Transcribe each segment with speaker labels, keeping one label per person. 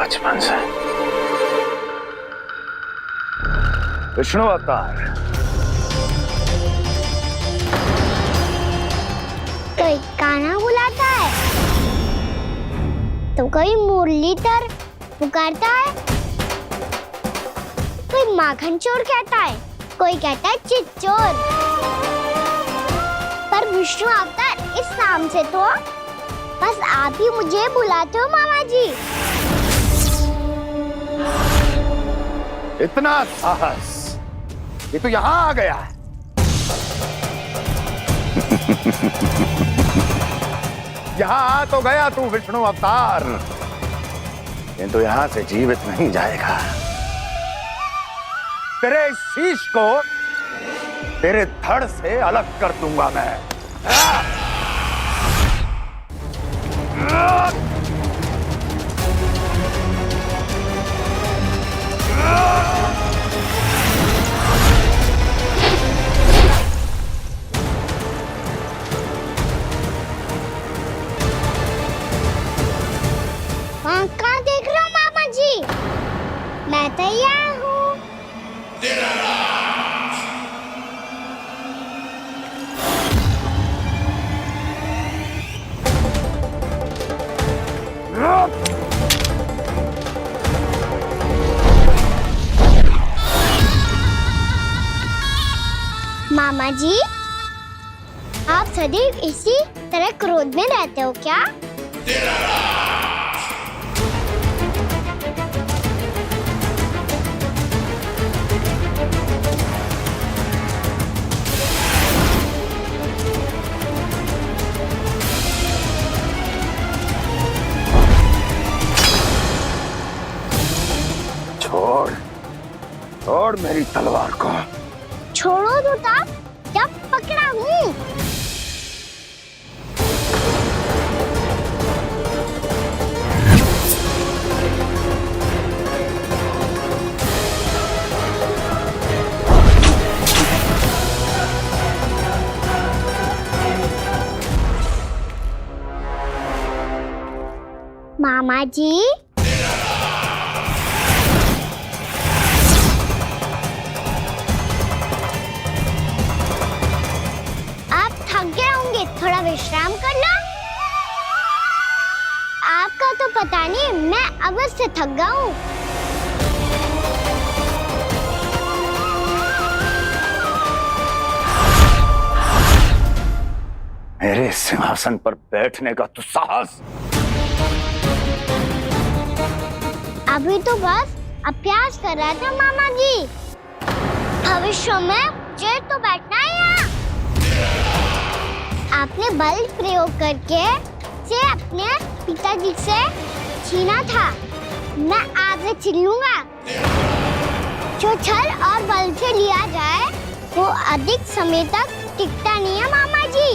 Speaker 1: बचपन से। विष्णु अवतार।
Speaker 2: कोई गाना बुलाता है तो कोई मुरलीधर पुकारता है, कोई माखन चोर कहता है, कोई कहता है चिच्चोर। पर विष्णु अवतार इस नाम से तो बस आप ही मुझे बुलाते हो मामा जी।
Speaker 1: इतना साहस ये तो यहाँ आ गया है। यहाँ आ तो गया तू विष्णु अवतार, किंतु यहाँ से जीवित नहीं जाएगा। तेरे शीश को तेरे धड़ से अलग कर दूंगा मैं।
Speaker 2: वहाँ कहाँ देख रहे हो मामा जी? मैं तैयार हूँ। मामा जी, आप सदैव इसी तरह क्रोध में रहते हो क्या?
Speaker 1: छोड़ छोड़ मेरी तलवार को।
Speaker 2: छोड़ो तो तब जब पकड़ा हूँ। मामा जी, थोड़ा विश्राम कर लो। आपका तो पता नहीं, मैं अवश्य थक गया हूँ।
Speaker 1: मेरे सिंहासन पर बैठने का तू साहस?
Speaker 2: अभी तो बस अभ्यास कर रहा था मामा जी। भविष्य में मुझे तो बैठना है यहाँ। आपने बल प्रयोग करके से अपने पिताजी से छीना था, मैं आपसे छीन लूंगा। जो छल और बल से लिया जाए वो अधिक समय तक टिकता नहीं है मामा जी।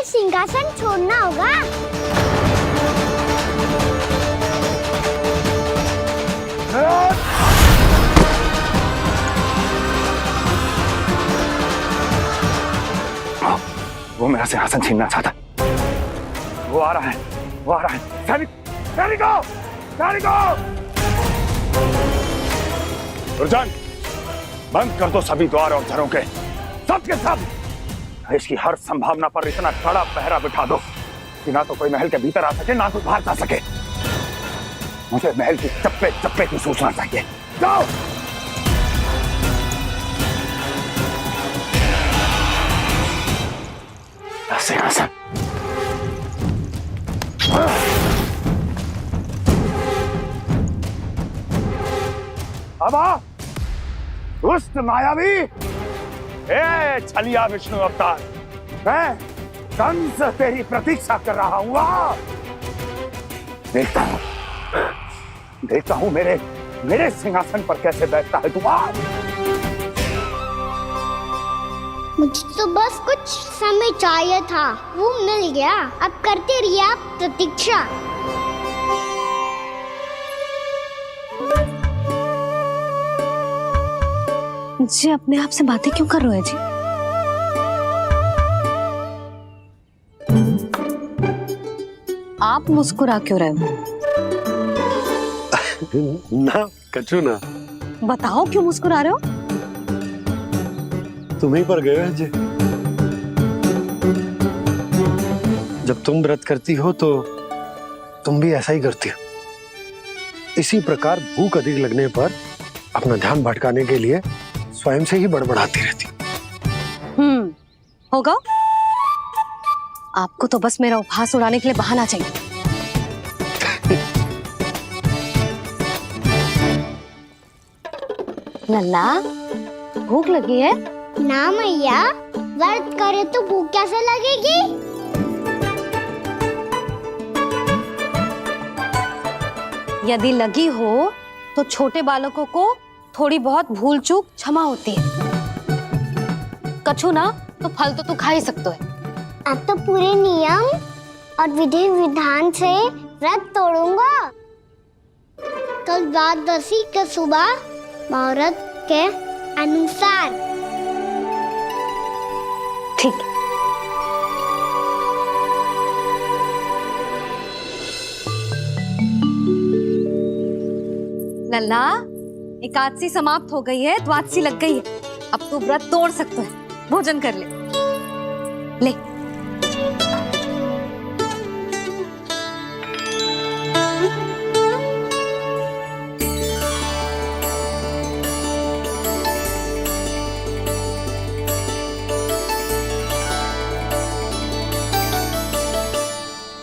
Speaker 2: सिंहासन छोड़ना होगा।
Speaker 1: वो मेरा सिंहासन छीनना चाहता। वो आ रहा है, वो आ रहा है। सैनिकों! दुर्जन, बंद कर दो सभी द्वार और झरोखे, सब के सब। इसकी हर संभावना पर इतना कड़ा पहरा बिठा दो कि ना तो कोई महल के भीतर आ सके, ना कोई बाहर जा सके। मुझे महल की चप्पे चप्पे की सूचना चाहिए। जाओ। सिंहासन। अब आ दुष्ट मायावी, ए छलिया विष्णु अवतार, मैं कंस तेरी प्रतीक्षा कर रहा हूं। आ देखता हूं मेरे सिंहासन पर कैसे बैठता है तू। आ
Speaker 2: मुझे तो बस कुछ समय चाहिए था, वो मिल गया। अब करते रहिए आप प्रतीक्षा।
Speaker 3: जी अपने आप से बातें क्यों कर रहे हो जी? आप मुस्कुरा क्यों रहे हो?
Speaker 4: ना कचू ना,
Speaker 3: बताओ क्यों मुस्कुरा रहे हो?
Speaker 4: तुम्हीं पर गए हैं जी। जब तुम व्रत करती हो तो तुम भी ऐसा ही करती हो। इसी प्रकार भूख अधिक लगने पर अपना ध्यान भटकाने के लिए स्वयं से ही बड़बड़ाती रहती।
Speaker 3: होगा। आपको तो बस मेरा उपहास उड़ाने के लिए बहाना चाहिए। लल्ला, भूख लगी है?
Speaker 2: ना मैया, व्रत करे तो भूख कैसे लगेगी?
Speaker 3: यदि लगी हो तो छोटे बालकों को थोड़ी बहुत भूल चूक क्षमा होती है। कछु ना तो फल तो तू खा ही सकते है।
Speaker 2: अब तो पूरे नियम और विधि विधान से व्रत तोड़ूंगा। कल द्वादशी के सुबह मुहूर्त के अनुसार।
Speaker 3: ठीक। लल्ला, एकादशी समाप्त हो गई है, द्वादशी लग गई है। अब तू व्रत तोड़ सकते है। भोजन कर ले। ले।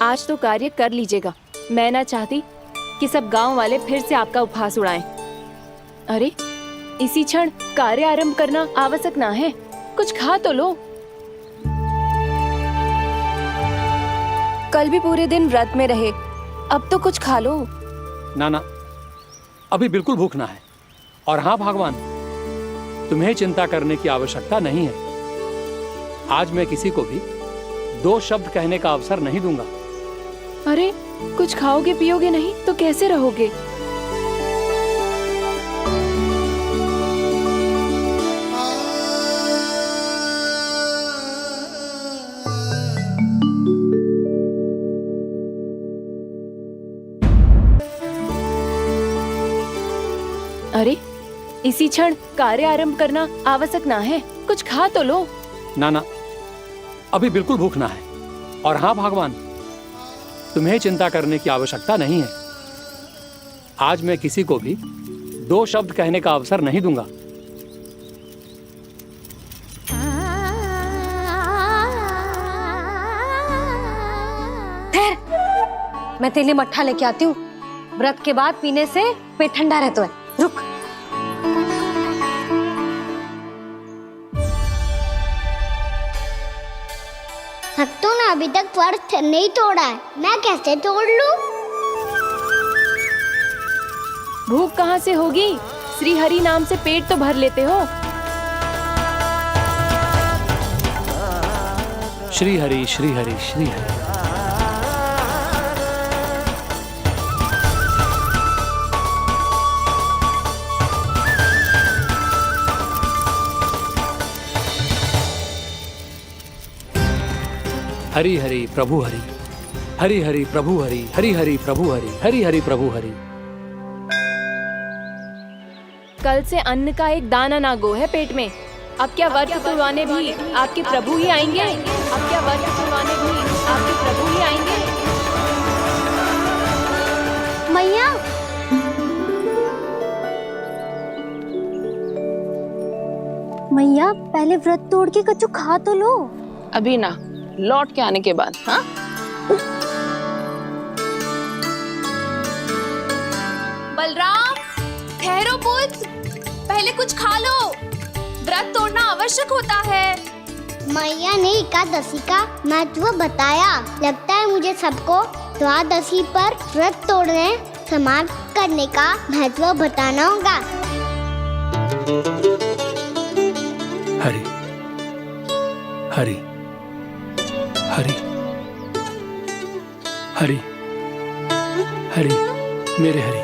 Speaker 5: आज तो कार्य कर लीजिएगा। मैं ना चाहती कि सब गांव वाले फिर से आपका उपहास उड़ाएं। अरे इसी क्षण कार्य आरंभ करना आवश्यक ना है। कुछ खा तो लो। कल भी पूरे दिन व्रत में रहे, अब तो कुछ खा लो।
Speaker 6: ना, अभी बिल्कुल भूख ना है। और हाँ भगवान, तुम्हें चिंता करने की आवश्यकता नहीं है। आज मैं किसी को भी 2 शब्द कहने का अवसर नहीं दूंगा।
Speaker 5: अरे कुछ खाओगे पियोगे नहीं तो कैसे रहोगे? अरे इसी क्षण कार्य आरंभ करना आवश्यक ना है। कुछ खा तो लो।
Speaker 6: ना, अभी बिल्कुल भूख ना है। और हाँ भगवान, तुम्हें चिंता करने की आवश्यकता नहीं है। आज मैं किसी को भी 2 शब्द कहने का अवसर नहीं दूंगा।
Speaker 3: ठहर, मैं तेरे लिए मट्ठा लेके आती हूँ। व्रत के बाद पीने से पेट ठंडा रहता है। रुक।
Speaker 2: भक्तों ने अभी तक व्रत नहीं तोड़ा है, मैं कैसे तोड़ लूं?
Speaker 5: भूख कहाँ से होगी? श्री हरि नाम से पेट तो भर लेते हो।
Speaker 6: श्री हरि श्री हरि श्री हरि। हरि हरि प्रभु हरि, हरि हरि प्रभु हरि, हरि हरि प्रभु हरि, हरि हरि प्रभु हरि।
Speaker 5: कल से अन्न का एक दाना ना गो है पेट में। अब क्या व्रत तुड़वाने भी आपके प्रभु ही आएंगे? अब क्या व्रत तुड़वाने भी आपके प्रभु ही आएंगे?
Speaker 2: मैया, मैया पहले व्रत तोड़ के कछु खा तो लो।
Speaker 7: अभी ना, लौट के आने के बाद। हाँ,
Speaker 5: बलराम, ठहरो पुत्र, पहले कुछ खा लो, व्रत तोड़ना आवश्यक होता है।
Speaker 2: मैया ने एकादशी का महत्व बताया। लगता है मुझे सबको द्वादशी पर व्रत तोड़ने समाप्त करने का महत्व बताना होगा।
Speaker 6: हरि हरि हरि हरि हरि मेरे हरि।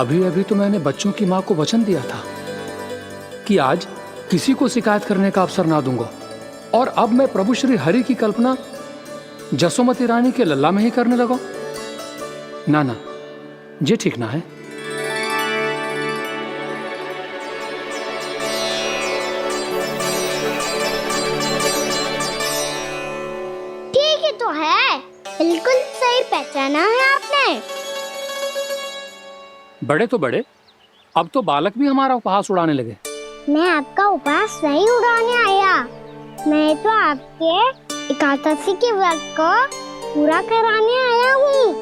Speaker 6: अभी अभी तो मैंने बच्चों की मां को वचन दिया था कि आज किसी को शिकायत करने का अवसर ना दूंगा, और अब मैं प्रभु श्री हरि की कल्पना जसोमती रानी के लल्ला में ही करने लगा। ना ना, ये ठीक ना है।
Speaker 2: ठीक ही तो है, बिल्कुल सही पहचाना है आपने।
Speaker 6: बड़े तो बड़े, अब तो बालक भी हमारा उपहास उड़ाने लगे।
Speaker 2: मैं आपका उपहास नहीं उड़ाने आया, मैं तो आपके एकादशी के व्रत को पूरा कराने आया हूँ।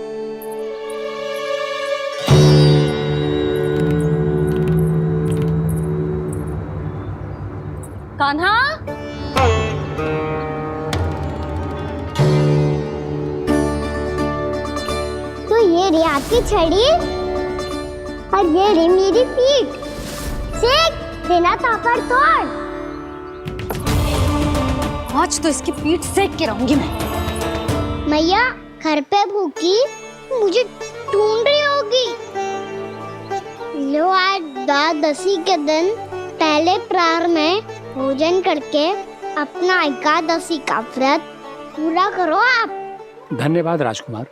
Speaker 3: कान्हा,
Speaker 2: तो ये रे आपकी छड़ी और ये रे मेरी पीठ। सेक बिना तापर तोड़।
Speaker 3: आज तो इसकी पीठ सेक के रहूंगी मैं।
Speaker 2: मैया घर पे भूखी मुझे ढूंढ रही होगी। लो, आज द्वादशी के दिन पहले प्रहर में भोजन करके अपना एकादशी का व्रत पूरा करो आप।
Speaker 6: धन्यवाद राजकुमार,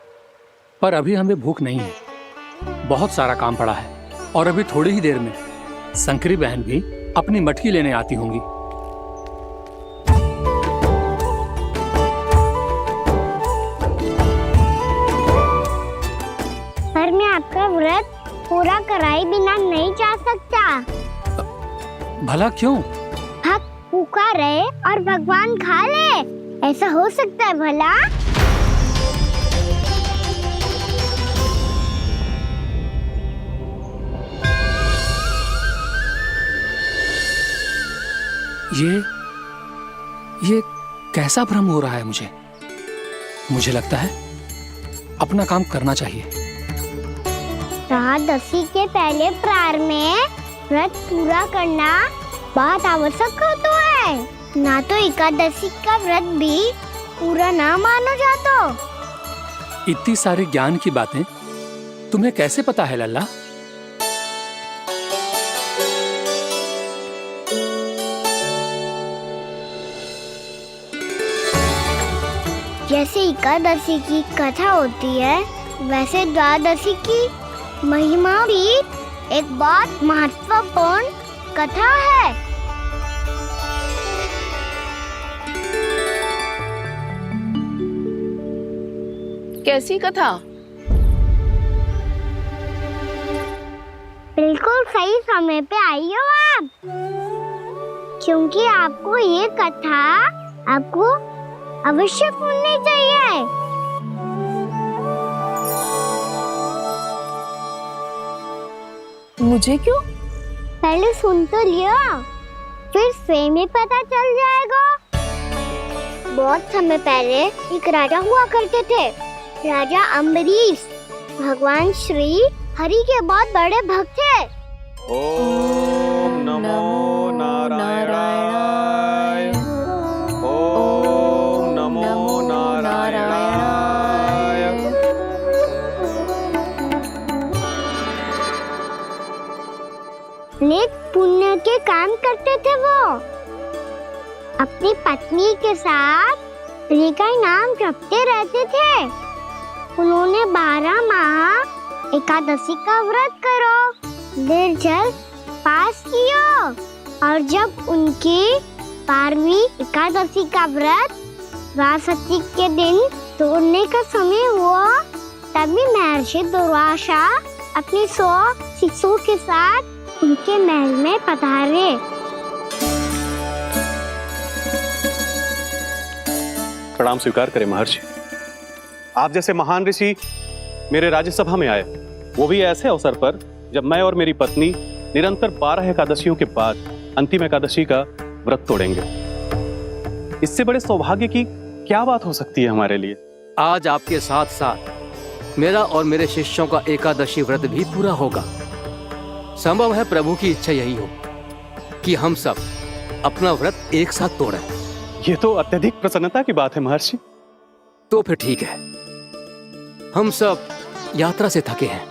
Speaker 6: पर अभी हमें भूख नहीं है। बहुत सारा काम पड़ा है, और अभी थोड़ी ही देर में शंकरी बहन भी अपनी मटकी लेने आती होंगी।
Speaker 2: पर मैं आपका व्रत पूरा कराए बिना नहीं जा सकता।
Speaker 6: भला क्यों?
Speaker 2: भक्त भूखा रहे और भगवान खा ले, ऐसा हो सकता है भला?
Speaker 6: ये कैसा भ्रम हो रहा है मुझे? मुझे लगता है अपना काम करना चाहिए।
Speaker 2: द्वादशी के पहले प्रहर में व्रत पूरा करना बहुत आवश्यक होता है, ना तो एकादशी का व्रत भी पूरा ना मानो जातो।
Speaker 6: इतनी सारी ज्ञान की बातें तुम्हें कैसे पता है लल्ला?
Speaker 2: जैसे एकादशी की कथा होती है, वैसे द्वादशी की महिमा भी एक बहुत महत्वपूर्ण कथा है।
Speaker 7: कैसी कथा?
Speaker 2: बिल्कुल सही समय पे आई हो आप, क्योंकि आपको ये कथा आपको अवश्य सुननी चाहिए।
Speaker 7: मुझे क्यों?
Speaker 2: पहले सुन तो लिया, फिर स्वयं ही पता चल जाएगा। बहुत समय पहले एक राजा हुआ करते थे, राजा अम्बरीश। भगवान श्री हरि के बहुत बड़े भक्त थे।
Speaker 8: ओम नमो नारायणाय। ओम नमो नारायणाय।
Speaker 2: नेक पुण्य के काम करते थे वो। अपनी पत्नी के साथ श्री का नाम जपते रहते थे। उन्होंने 12 माह एकादशी का व्रत करो निर्जल पास किया, और जब उनकी 12वीं एकादशी का व्रत द्वादशी के दिन तोड़ने का समय हुआ, तभी महर्षि दुर्वासा अपनी 100 शिष्यों के साथ उनके महल में पधारे।
Speaker 8: प्रणाम स्वीकार करें महर्षि। आप जैसे महान ऋषि मेरे राज्यसभा में आए, वो भी ऐसे अवसर पर जब मैं और मेरी पत्नी निरंतर 12 एकादशियों के बाद अंतिम एकादशी का व्रत तोड़ेंगे। इससे बड़े सौभाग्य की क्या बात हो सकती है हमारे लिए।
Speaker 9: आज आपके साथ साथ मेरा और मेरे शिष्यों का एकादशी व्रत भी पूरा होगा। संभव है प्रभु की इच्छा यही हो कि हम सब अपना व्रत एक साथ तोड़ें।
Speaker 8: ये तो अत्यधिक प्रसन्नता की बात है महर्षि।
Speaker 9: तो फिर ठीक है, हम सब यात्रा से थके हैं।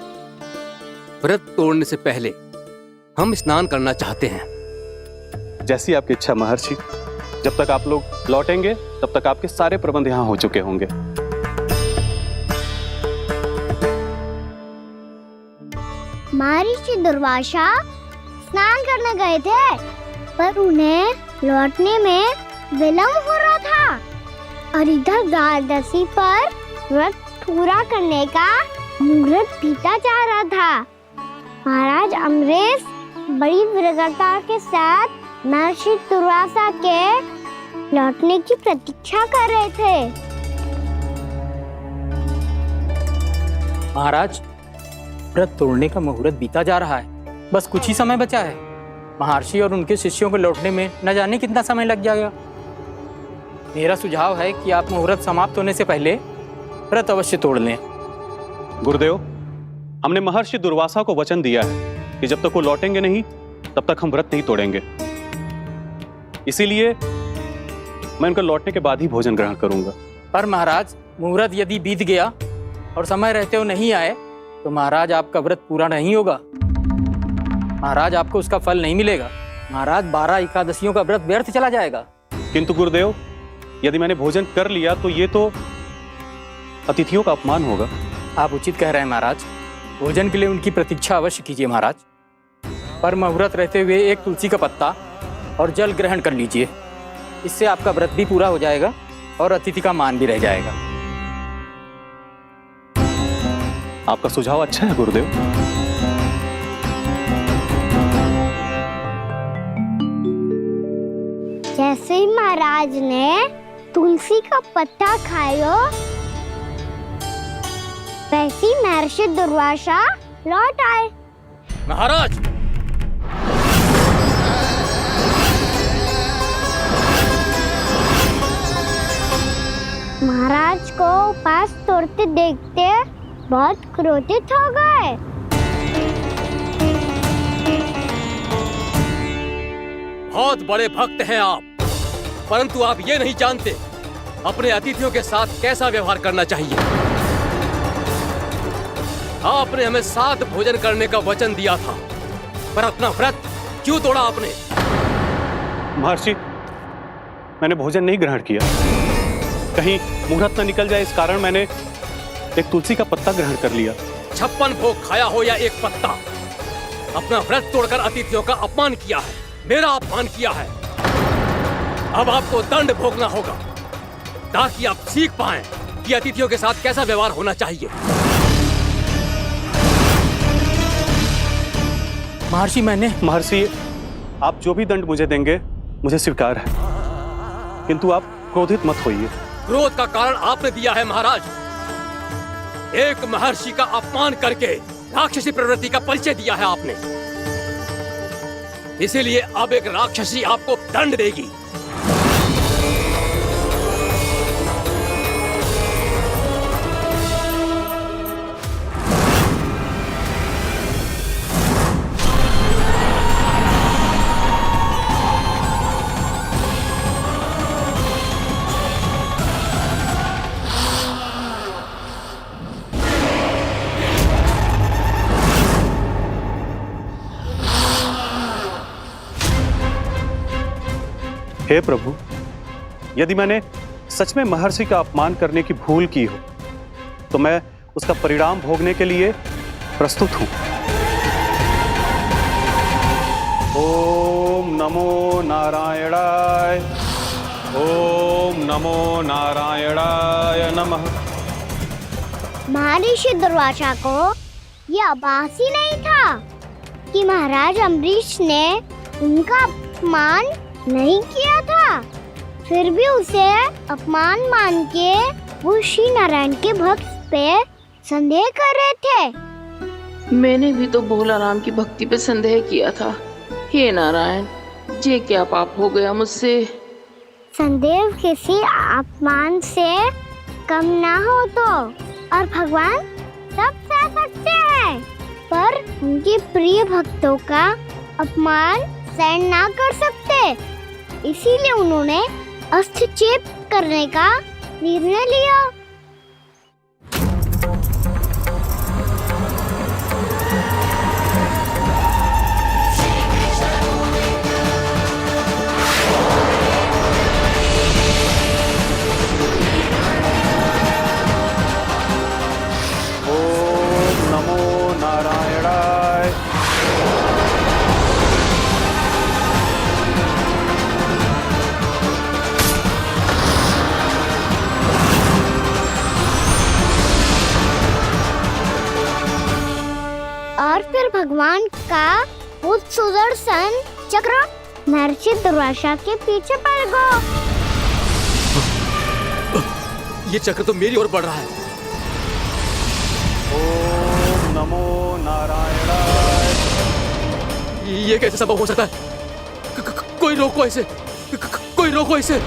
Speaker 9: व्रत तोड़ने से पहले हम स्नान करना चाहते हैं।
Speaker 8: जैसी आपकी इच्छा महर्षि। जब तक आप लोग लौटेंगे तब तक आपके सारे प्रबंध यहाँ हो चुके होंगे।
Speaker 2: महर्षि दुर्वासा स्नान करने गए थे, पर उन्हें लौटने में विलंब हो रहा था, और इधर द्वादशी पर व्रत पूरा करने का मुहूर्त बीता जा रहा था। महाराज अमरेश बड़ी विरगता के साथ महर्षि दुर्वासा के लौटने की प्रतीक्षा कर रहे थे।
Speaker 10: महाराज, व्रत तोड़ने का मुहूर्त बीता जा रहा है। बस कुछ ही समय बचा है। महर्षि और उनके शिष्यों को लौटने में न जाने कितना समय लग जाएगा। मेरा सुझाव है कि आप मुहूर्त समाप्त होने से पहले व्रत अवश्य तोड़ लें।
Speaker 8: गुरुदेव, हमने महर्षि दुर्वासा को वचन दिया है कि जब तक वो लौटेंगे नहीं तब तक हम व्रत नहीं तोड़ेंगे। इसीलिए मैं उनके लौटने के बाद ही भोजन ग्रहण करूंगा।
Speaker 10: पर महाराज, मुहूर्त यदि बीत गया और समय रहते हुए नहीं आए तो महाराज आपका व्रत पूरा नहीं होगा। महाराज, आपको उसका फल नहीं मिलेगा। महाराज, 12 एकादशियों का व्रत व्यर्थ चला जाएगा।
Speaker 8: किंतु गुरुदेव, यदि मैंने भोजन कर लिया तो ये तो अतिथियों का अपमान होगा।
Speaker 10: आप उचित कह रहे हैं महाराज। भोजन के लिए उनकी प्रतीक्षा अवश्य कीजिए महाराज। पर मुहूर्त रहते हुए एक तुलसी का पत्ता और जल ग्रहण कर लीजिए। इससे आपका व्रत भी पूरा हो जाएगा और अतिथि का मान भी रह जाएगा।
Speaker 8: आपका सुझाव अच्छा है गुरुदेव।
Speaker 2: जैसे ही महाराज ने तुलसी का पत्ता खाया, वैसे ही महर्षि दुर्वासा लौट आए।
Speaker 9: महाराज,
Speaker 2: महाराज को उपास तोड़ते देखते बहुत क्रोधित हो गए।
Speaker 9: बहुत बड़े भक्त हैं आप, परंतु आप ये नहीं जानते अपने अतिथियों के साथ कैसा व्यवहार करना चाहिए। आपने हमें साथ भोजन करने का वचन दिया था, पर अपना व्रत क्यों तोड़ा आपने?
Speaker 8: महर्षि, मैंने भोजन नहीं ग्रहण किया। कहीं मुहूर्त न निकल जाए इस कारण मैंने एक तुलसी का पत्ता ग्रहण कर लिया।
Speaker 9: 56 भोग खाया हो या एक पत्ता, अपना व्रत तोड़कर अतिथियों का अपमान किया है, मेरा अपमान किया है। अब आपको दंड भोगना होगा ताकि आप सीख पाएं कि अतिथियों के साथ कैसा व्यवहार होना चाहिए।
Speaker 8: महर्षि, आप जो भी दंड मुझे देंगे मुझे स्वीकार है, किंतु आप क्रोधित मत होइए।
Speaker 9: क्रोध का कारण आपने दिया है महाराज। एक महर्षि का अपमान करके राक्षसी प्रवृत्ति का परिचय दिया है आपने। इसीलिए अब एक राक्षसी आपको दंड देगी।
Speaker 8: हे प्रभु, यदि मैंने सच में महर्षि का अपमान करने की भूल की हो तो मैं उसका परिणाम भोगने के लिए प्रस्तुत हूं। ओम नमो नारायणाय, ओम नमो नारायणाय नमः।
Speaker 2: महर्षि दुर्वासा को यह आभास ही नहीं था कि महाराज अम्बरीश ने उनका अपमान नहीं किया था। फिर भी उसे अपमान मान के वो श्री नारायण के भक्त पे संदेह कर रहे थे।
Speaker 7: मैंने भी तो भोला राम की भक्ति पे संदेह किया था। हे नारायण, ये क्या पाप हो गया मुझसे?
Speaker 2: संदेह किसी अपमान से कम ना हो तो, और भगवान सब सह सकते हैं, पर उनके प्रिय भक्तों का अपमान सहन ना कर सकते। इसीलिए उन्होंने हस्तक्षेप करने का निर्णय लिया।
Speaker 8: ओम नमो नारायणाय।
Speaker 2: और फिर भगवान का वो सुदर्शन चक्र महर्षि दुर्वासा के पीछे पड़ गया।
Speaker 9: ये चक्र तो मेरी ओर बढ़ रहा है।
Speaker 8: ओम नमो नारायणाय।
Speaker 9: ये कैसे संभव हो सकता है? कोई रोको इसे, कोई रोको इसे।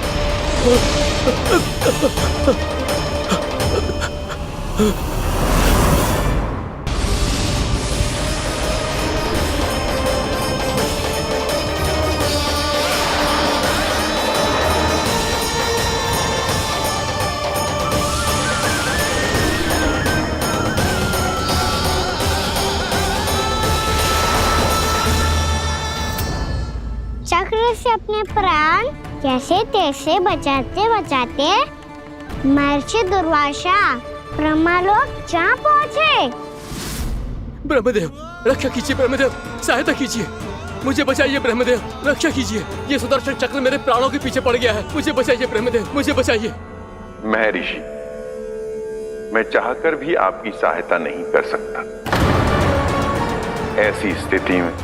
Speaker 2: चक्र से अपने प्राण कैसे तैसे बचाते बचाते महर्षि दुर्वासा ब्रह्मलोक जहाँ पहुँचे।
Speaker 9: ब्रह्मदेव, रक्षा कीजिए ब्रह्मदेव, सहायता कीजिए, मुझे बचाइए ब्रह्मदेव, रक्षा कीजिए। ये सुदर्शन चक्र मेरे प्राणों के पीछे पड़ गया है, मुझे बचाइए ब्रह्मदेव, मुझे बचाइए।
Speaker 11: महर्षि, मैं चाहकर भी आपकी सहायता नहीं कर सकता। ऐसी स्थिति में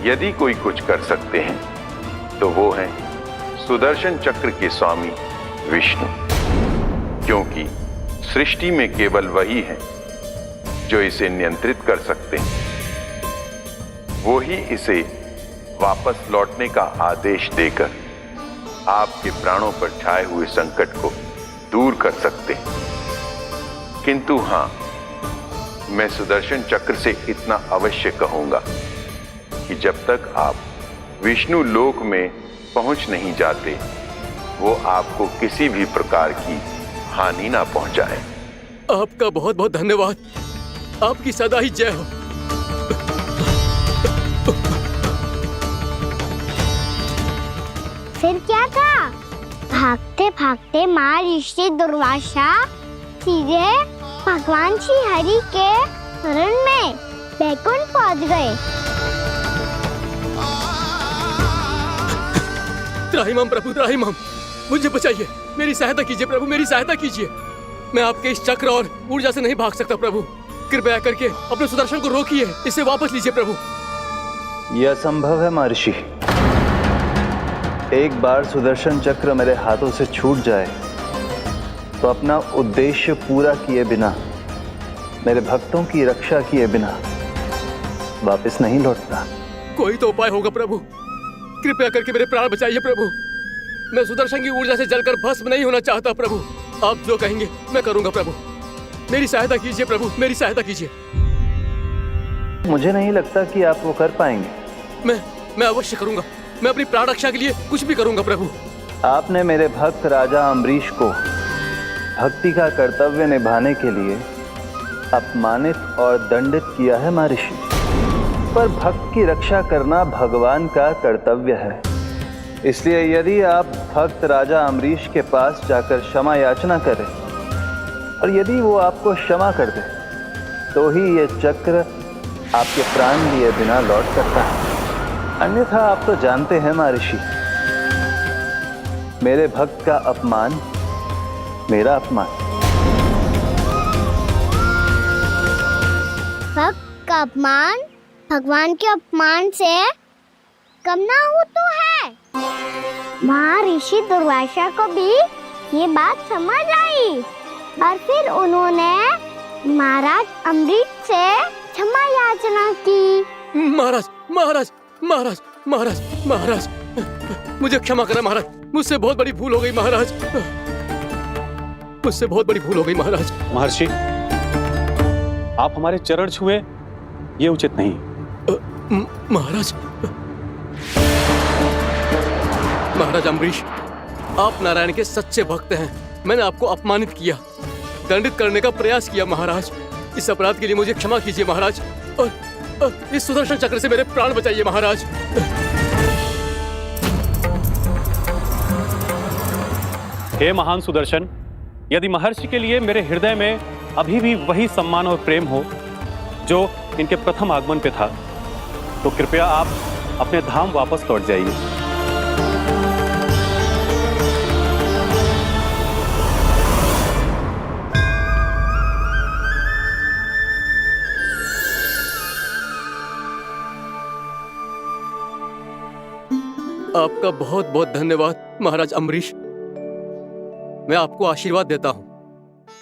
Speaker 11: यदि कोई कुछ कर सकते हैं तो वो हैं सुदर्शन चक्र के स्वामी विष्णु, क्योंकि सृष्टि में केवल वही है जो इसे नियंत्रित कर सकते हैं। वो ही इसे वापस लौटने का आदेश देकर आपके प्राणों पर छाए हुए संकट को दूर कर सकते हैं। किंतु हां, मैं सुदर्शन चक्र से इतना अवश्य कहूंगा कि जब तक आप विष्णु लोक में पहुंच नहीं जाते, वो आपको किसी भी प्रकार की हानि ना पहुंचाए।
Speaker 9: आपका बहुत बहुत धन्यवाद, आपकी सदा ही जय हो।
Speaker 2: फिर क्या था? भागते भागते महर्षि दुर्वासा सीधे भगवान श्री हरि के शरण में बैकुंठ पहुंच गए।
Speaker 9: त्राहिमाम प्रभु, त्राहिमाम, मुझे बचाइए, मेरी सहायता कीजिए प्रभु, मेरी सहायता कीजिए। मैं आपके इस चक्र और ऊर्जा से नहीं भाग सकता प्रभु, कृपया करके अपने सुदर्शन को रोकिए, इसे वापस लीजिए प्रभु।
Speaker 12: यह असंभव है महर्षि। एक बार सुदर्शन चक्र मेरे हाथों से छूट जाए तो अपना उद्देश्य पूरा किए बिना, मेरे भक्तों की रक्षा किए बिना वापस नहीं लौटता।
Speaker 9: कोई तो उपाय होगा प्रभु, कृपया करके मेरे प्राण बचाइए प्रभु। मैं सुदर्शन की ऊर्जा से जलकर भस्म नहीं होना चाहता प्रभु। आप जो कहेंगे मैं करूंगा प्रभु, मेरी सहायता कीजिए प्रभु, मेरी सहायता कीजिए।
Speaker 12: मुझे नहीं लगता कि आप वो कर पाएंगे।
Speaker 9: मैं अवश्य करूंगा, मैं अपनी प्राण रक्षा के लिए कुछ भी करूंगा प्रभु।
Speaker 12: आपने मेरे भक्त राजा अम्बरीश को भक्ति का कर्तव्य निभाने के लिए अपमानित और दंडित किया है महर्षि, पर भक्त की रक्षा करना भगवान का कर्तव्य है। इसलिए यदि आप भक्त राजा अम्बरीश के पास जाकर क्षमा याचना करें और यदि वो आपको क्षमा कर दे तो ही ये चक्र आपके प्राण लिए बिना लौट सकता है। अन्यथा आप तो जानते हैं महर्षि, मेरे भक्त का अपमान मेरा अपमान।
Speaker 2: भक्त का अपमान भगवान के अपमान से कम ना हो तो है। महर्षि दुर्वासा को भी ये बात समझ आई और फिर उन्होंने महाराज अम्बरीश से क्षमा याचना की।
Speaker 9: महाराज महाराज महाराज महाराज महाराज, मुझे क्षमा करें महाराज, मुझसे बहुत बड़ी भूल हो गई महाराज, मुझसे बहुत बड़ी भूल हो गई महाराज।
Speaker 8: महर्षि, आप हमारे चरण छुए ये उचित नहीं।
Speaker 9: महाराज, महाराज अम्बरीश, आप नारायण के सच्चे भक्त हैं। मैंने आपको अपमानित किया, दंडित करने का प्रयास किया महाराज। इस अपराध के लिए मुझे क्षमा कीजिए महाराज, और इस सुदर्शन चक्र से मेरे प्राण बचाइए महाराज।
Speaker 8: हे महान सुदर्शन, यदि महर्षि के लिए मेरे हृदय में अभी भी वही सम्मान और प्रेम हो जो इनके प्रथम आगमन पे था, तो कृपया आप अपने धाम वापस लौट जाइए।
Speaker 9: आपका बहुत बहुत धन्यवाद महाराज अम्बरीश। मैं आपको आशीर्वाद देता हूं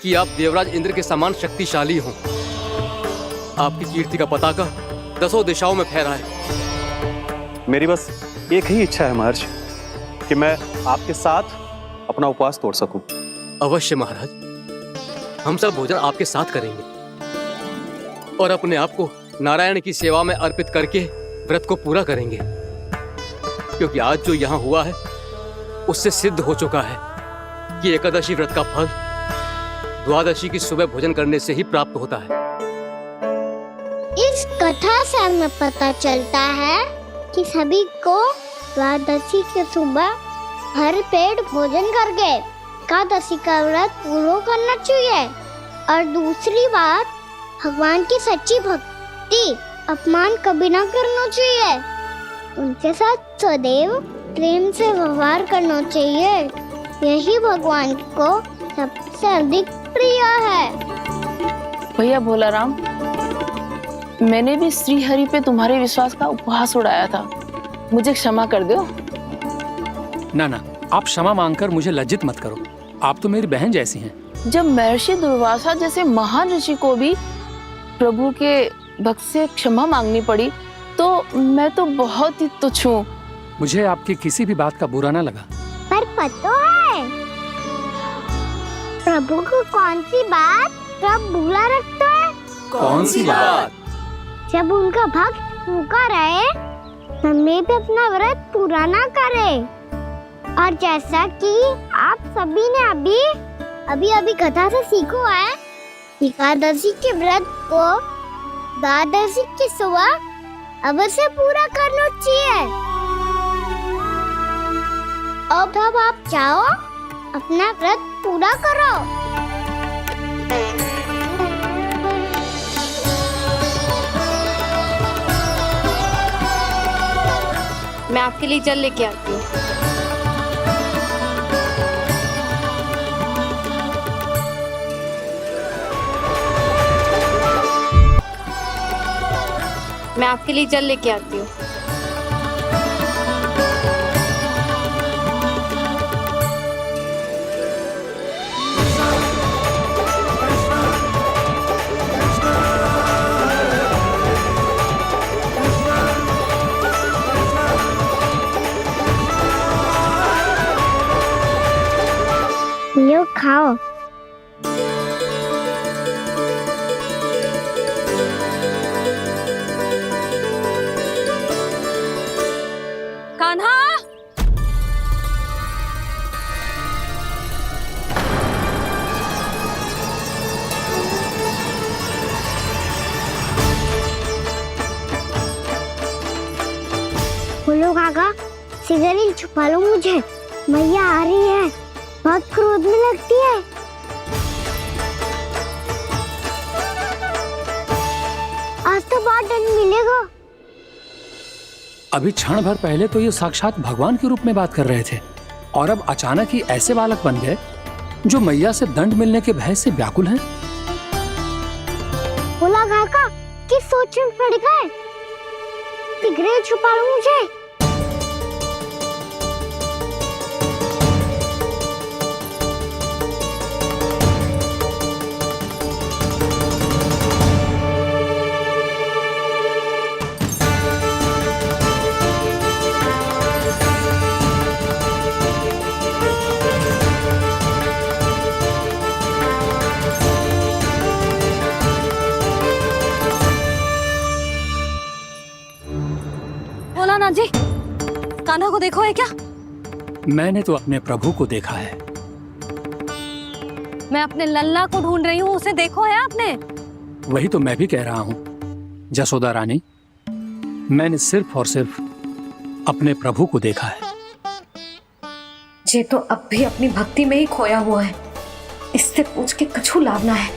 Speaker 9: कि आप देवराज इंद्र के समान शक्तिशाली हों। आपकी कीर्ति का पताका 10 दिशाओं में फहराए।
Speaker 8: मेरी बस एक ही इच्छा है महर्षि, कि मैं आपके साथ अपना उपवास तोड़ सकूं।
Speaker 9: अवश्य महाराज, हम सब भोजन आपके साथ करेंगे और अपने आप को नारायण की सेवा में अर्पित करके व्रत को पूरा करेंगे, क्योंकि आज जो यहाँ हुआ है उससे सिद्ध हो चुका है कि एकादशी व्रत का फल द्वादशी की सुबह भोजन करने से ही प्राप्त होता है।
Speaker 2: इस कथा से हमें पता चलता है कि सभी को द्वादशी के सुबह भर पेट भोजन करके एकादशी का व्रत पूरा करना चाहिए। और दूसरी बात, भगवान की सच्ची भक्ति अपमान कभी ना करना चाहिए। उनके साथ सदैव प्रेम से व्यवहार करना चाहिए। यही भगवान को सबसे अधिक प्रिय है।
Speaker 7: भैया भोला राम, मैंने भी श्री हरि पे तुम्हारे विश्वास का उपहास उड़ाया था, मुझे क्षमा कर दो।
Speaker 6: ना ना, आप क्षमा मांगकर मुझे लज्जित मत करो, आप तो मेरी बहन जैसी हैं।
Speaker 7: जब महर्षि दुर्वासा जैसे महान ऋषि को भी प्रभु के भक्त से क्षमा मांगनी पड़ी, तो मैं तो बहुत ही तुच्छ हूँ।
Speaker 6: मुझे आपकी किसी भी बात का बुरा ना लगा।
Speaker 2: पर पता है प्रभु को कौन सी बात कब बुरा रखता है?
Speaker 9: कौन सी बात?
Speaker 2: जब उनका भक्त भूखा रहे, हमें भी अपना व्रत पूरा ना करे। और जैसा कि आप सभी ने अभी कथा से सीखो है, एकादशी के व्रत को द्वादशी की सुबह अवश्य पूरा करना चाहिए। अब आप जाओ, अपना व्रत पूरा करो।
Speaker 3: मैं आपके लिए जल लेके आती हूँ। मैं आपके लिए जल लेके आती हूँ।
Speaker 2: लो खाओ।
Speaker 3: कान्हा,
Speaker 2: बोलो काका, सिगरेट छुपा लो मुझे, मैया आ रही है, बहुत क्रोध में लगती है। आज तो बहुत दंड मिलेगा।
Speaker 6: अभी क्षण भर पहले तो ये साक्षात भगवान के रूप में बात कर रहे थे और अब अचानक ही ऐसे बालक बन गए जो मैया से दंड मिलने के भय से व्याकुल हैं।
Speaker 2: बोला काका किस सोच में पड़ गए? सिगरेट छुपा लो मुझे।
Speaker 3: भोलानाथ जी, कान्हा को देखो है क्या?
Speaker 6: मैंने तो अपने प्रभु को देखा है।
Speaker 3: मैं अपने लल्ला को ढूंढ रही हूँ, उसे देखो है आपने?
Speaker 6: वही तो मैं भी कह रहा हूँ जसोदा रानी, मैंने सिर्फ और सिर्फ अपने प्रभु को देखा है।
Speaker 3: ये तो अब भी अपनी भक्ति में ही खोया हुआ है, इससे पूछ के कछु लाभना है,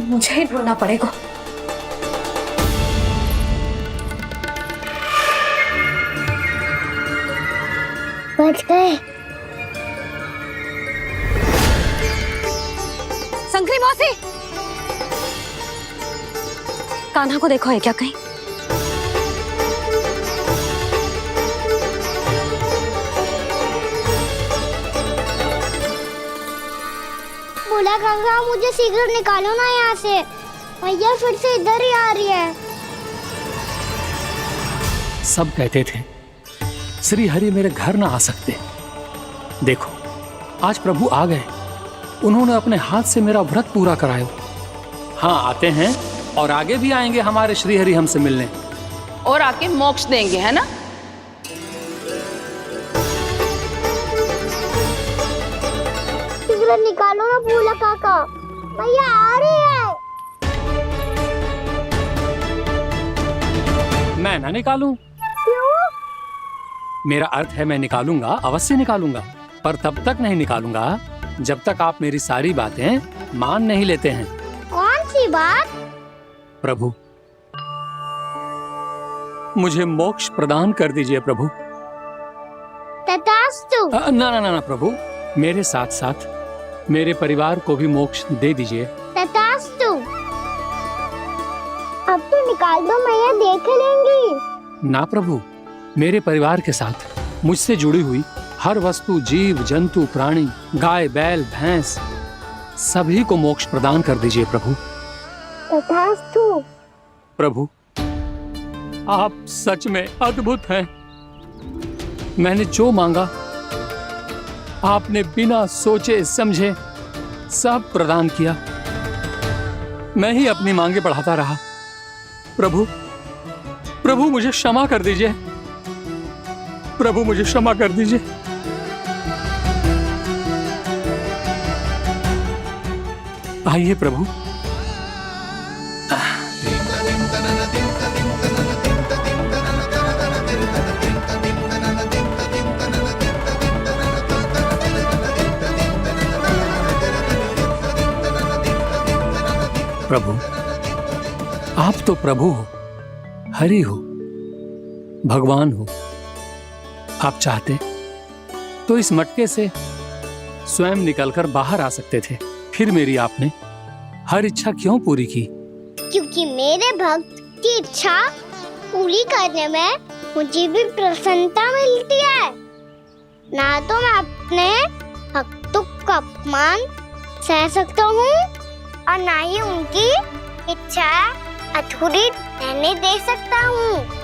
Speaker 3: मुझे ही ढूंढना पड़ेगा।
Speaker 2: बच गए।
Speaker 3: शंकरी मौसी, कान्हा को देखो है क्या कहीं?
Speaker 2: बोला काका मुझे सिगरेट निकालो ना यहाँ से, भैया फिर से इधर ही आ रही है।
Speaker 6: सब कहते थे श्री हरि मेरे घर ना आ सकते। देखो आज प्रभु आ गए, उन्होंने अपने हाथ से मेरा व्रत पूरा कराया। हाँ आते हैं और आगे भी आएंगे हमारे श्री हरि हमसे मिलने
Speaker 7: और आके मोक्ष देंगे, है ना?
Speaker 2: सिगरेट निकालो ना बोला काका, भैया आ रही है।
Speaker 6: मैं ना निकालूं? मेरा अर्थ है मैं निकालूंगा, अवश्य निकालूंगा, पर तब तक नहीं निकालूंगा जब तक आप मेरी सारी बातें मान नहीं लेते हैं।
Speaker 2: कौन सी बात?
Speaker 6: प्रभु मुझे मोक्ष प्रदान कर दीजिए प्रभु।
Speaker 2: तथास्तु।
Speaker 6: ना ना ना प्रभु, मेरे साथ साथ मेरे परिवार को भी मोक्ष दे दीजिए।
Speaker 2: तथास्तु। अब तो निकाल दो, मैया देख लेंगी।
Speaker 6: ना प्रभु, मेरे परिवार के साथ मुझसे जुड़ी हुई हर वस्तु, जीव जंतु, प्राणी, गाय बैल भैंस, सभी को मोक्ष प्रदान कर दीजिए प्रभु।
Speaker 2: तथास्तु।
Speaker 6: प्रभु आप सच में अद्भुत हैं। मैंने जो मांगा आपने बिना सोचे समझे सब प्रदान किया। मैं ही अपनी मांगे बढ़ाता रहा। प्रभु प्रभु मुझे क्षमा कर दीजिए, प्रभु मुझे क्षमा कर दीजिए। आइए प्रभु। प्रभु आप तो प्रभु हो, हरि हो, भगवान हो। आप चाहते तो इस मटके से स्वयं निकलकर बाहर आ सकते थे, फिर मेरी आपने हर इच्छा क्यों पूरी की?
Speaker 2: क्योंकि मेरे भक्त की इच्छा पूरी करने में मुझे भी प्रसन्नता मिलती है। ना तो मैं अपने भक्तों का अपमान सह सकता हूँ और ना ही उनकी इच्छा अधूरी रहने दे सकता हूँ।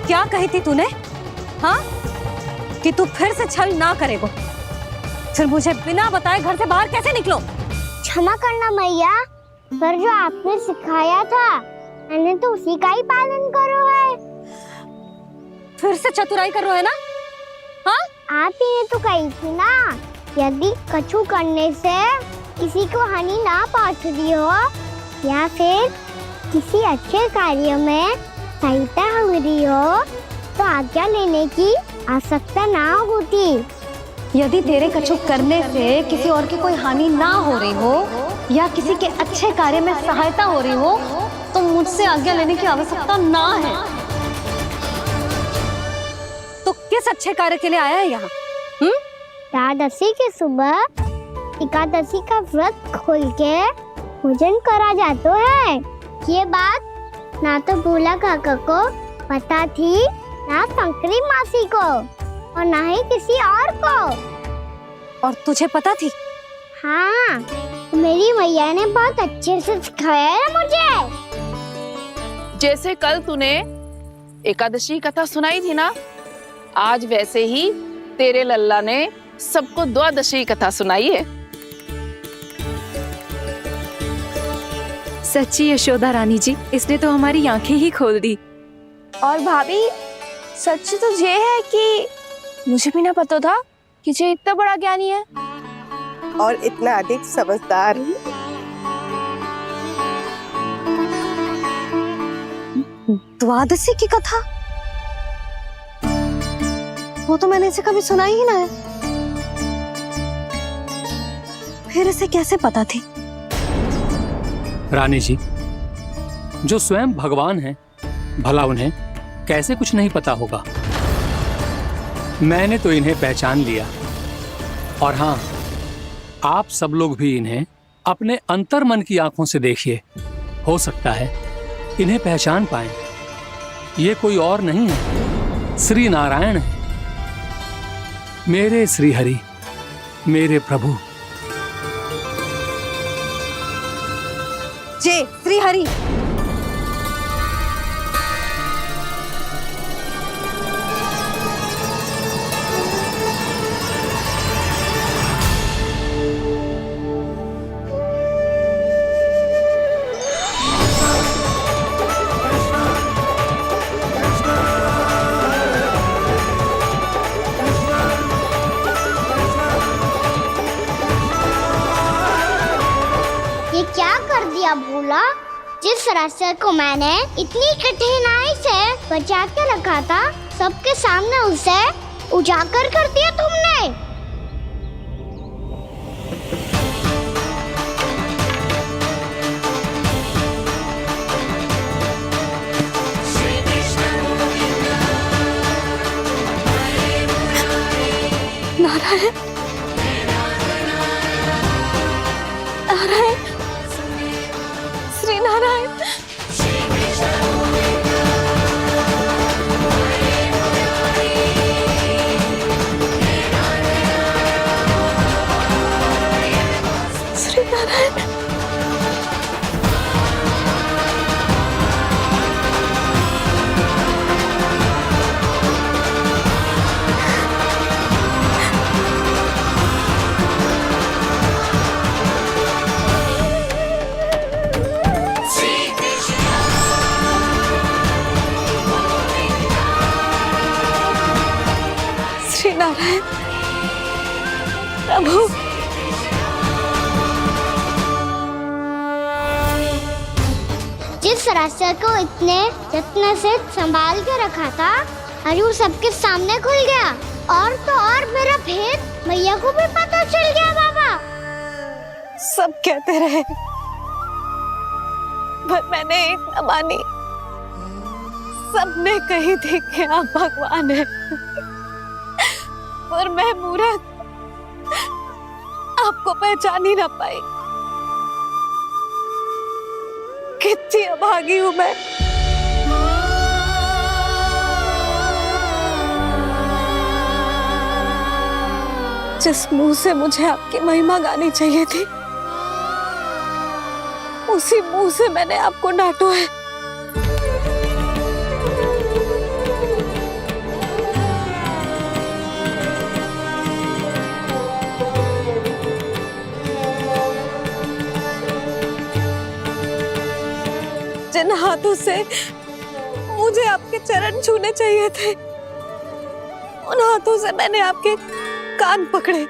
Speaker 3: क्या कही थी तूने? हाँ, कि तू फिर से छल ना करेगा। फिर मुझे बिना बताए घर से बाहर कैसे निकलो?
Speaker 2: क्षमा करना मैया, पर जो आपने सिखाया था मैंने तो उसी का ही पालन करो है।
Speaker 3: फिर से चतुराई कर रहे हो है ना? हाँ
Speaker 2: आप ही ने तो कही थी ना, यदि कछु करने से किसी को हानि ना पहुंचती हो या फिर किसी अच्छे कार्य में सहायता हो रही हो तो आज्ञा लेने की आवश्यकता ना होती।
Speaker 3: यदि तेरे कछु करने से किसी और की कोई हानि ना हो रही हो या किसी के अच्छे कार्य में सहायता हो रही हो तो मुझसे आज्ञा लेने की आवश्यकता ना है। तो किस अच्छे कार्य के लिए आया है यहाँ?
Speaker 2: एकादशी के सुबह एकादशी का व्रत खोल के भोजन करा जाता है। ये बात ना तो भोला काका को पता थी, ना शंकरी मासी को और ना ही किसी और को।
Speaker 3: और तुझे पता थी?
Speaker 2: हाँ, मेरी मैया ने बहुत अच्छे से सिखाया है मुझे।
Speaker 7: जैसे कल तूने एकादशी कथा सुनाई थी ना, आज वैसे ही तेरे लल्ला ने सबको द्वादशी कथा सुनाई है।
Speaker 5: सच्ची यशोदा रानी जी, इसने तो हमारी आंखें ही खोल दी।
Speaker 13: और भाभी, सच तो ये है कि मुझे भी ना पता था कि ये इतना बड़ा ज्ञानी है
Speaker 14: और इतना अधिक समझदार।
Speaker 3: द्वादशी की कथा? वो तो मैंने इसे कभी सुना ही ना है। फिर इसे कैसे पता थी?
Speaker 6: रानी जी, जो स्वयं भगवान हैं, भला उन्हें कैसे कुछ नहीं पता होगा। मैंने तो इन्हें पहचान लिया। और हाँ, आप सब लोग भी इन्हें अपने अंतर मन की आंखों से देखिए, हो सकता है इन्हें पहचान पाएं। ये कोई और नहीं है, श्री नारायण है, मेरे श्री हरि, मेरे प्रभु।
Speaker 3: जय श्री हरि।
Speaker 2: ये क्या कर दिया भोला? जिस रास्ते को मैंने इतनी कठिनाई से बचा के रखा था, सबके सामने उसे उजागर कर दिया तुमने।
Speaker 3: नारायण, नारायण, श्री नारायण। श्री नारायण। श्री नारायण प्रभु।
Speaker 2: जिस रास्ते को इतने जत्न से संभाल के रखा था, आज वो सबके सामने खुल गया। और तो और मेरा भेद मैया को भी पता चल गया। बाबा
Speaker 13: सब कहते रहे पर मैंने एक न मानी। सबने कही थी कि आप भगवान हैं, पर मैं मूर्ख आपको पहचान ही ना पाई। कितनी अभागी हूं मैं। जिस मुंह से मुझे आपकी महिमा गानी चाहिए थी, उसी मुंह से मैंने आपको डांटा है। जिन हाथों से मुझे आपके चरण छूने चाहिए थे, उन हाथों से मैंने आपके कान पकड़े।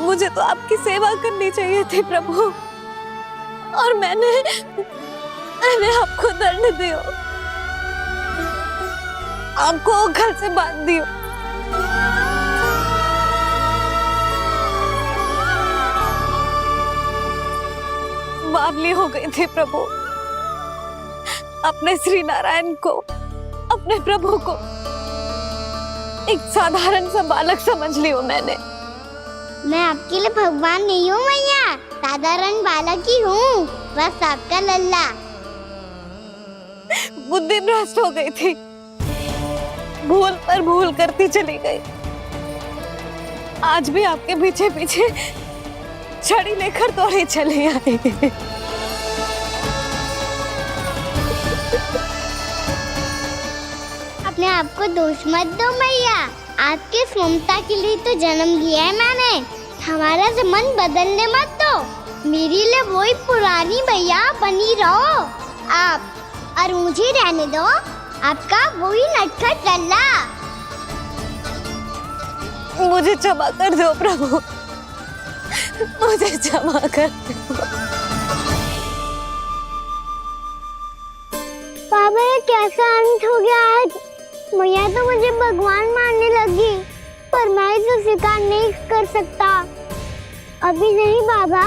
Speaker 13: मुझे तो आपकी सेवा करनी चाहिए थी प्रभु, और मैंने आपको दंड दियो, आपको घर से बांध दियो। बावली हो गई थी प्रभु, अपने श्री नारायण को, अपने प्रभु को एक साधारण सा बालक समझ लियो मैंने।
Speaker 2: मैं आपके लिए भगवान नहीं हूँ मैया, साधारण बालक ही हूँ, बस आपका लल्ला।
Speaker 13: बुद्धि भ्रष्ट हो गई थी, भूल पर भूल करती चली गई। आज भी आपके पीछे पीछे छड़ी लेकर दौड़े चले आए।
Speaker 2: अपने आप को दोष मत दो मैया, आपके ममता के लिए तो जन्म लिया है मैंने, हमारा मन बदलने मत दो। मेरे लिए वही पुरानी भैया बनी रहो आप, और मुझे रहने दो आपका वही नटखट लल्ला।
Speaker 13: मुझे क्षमा कर दो प्रभु, मुझे क्षमा कर दो।
Speaker 2: बाबा ये कैसा अंत हो गया आज? मैया तो मुझे भगवान मानने लगी, पर मैं इसे स्वीकार नहीं कर सकता। अभी नहीं बाबा,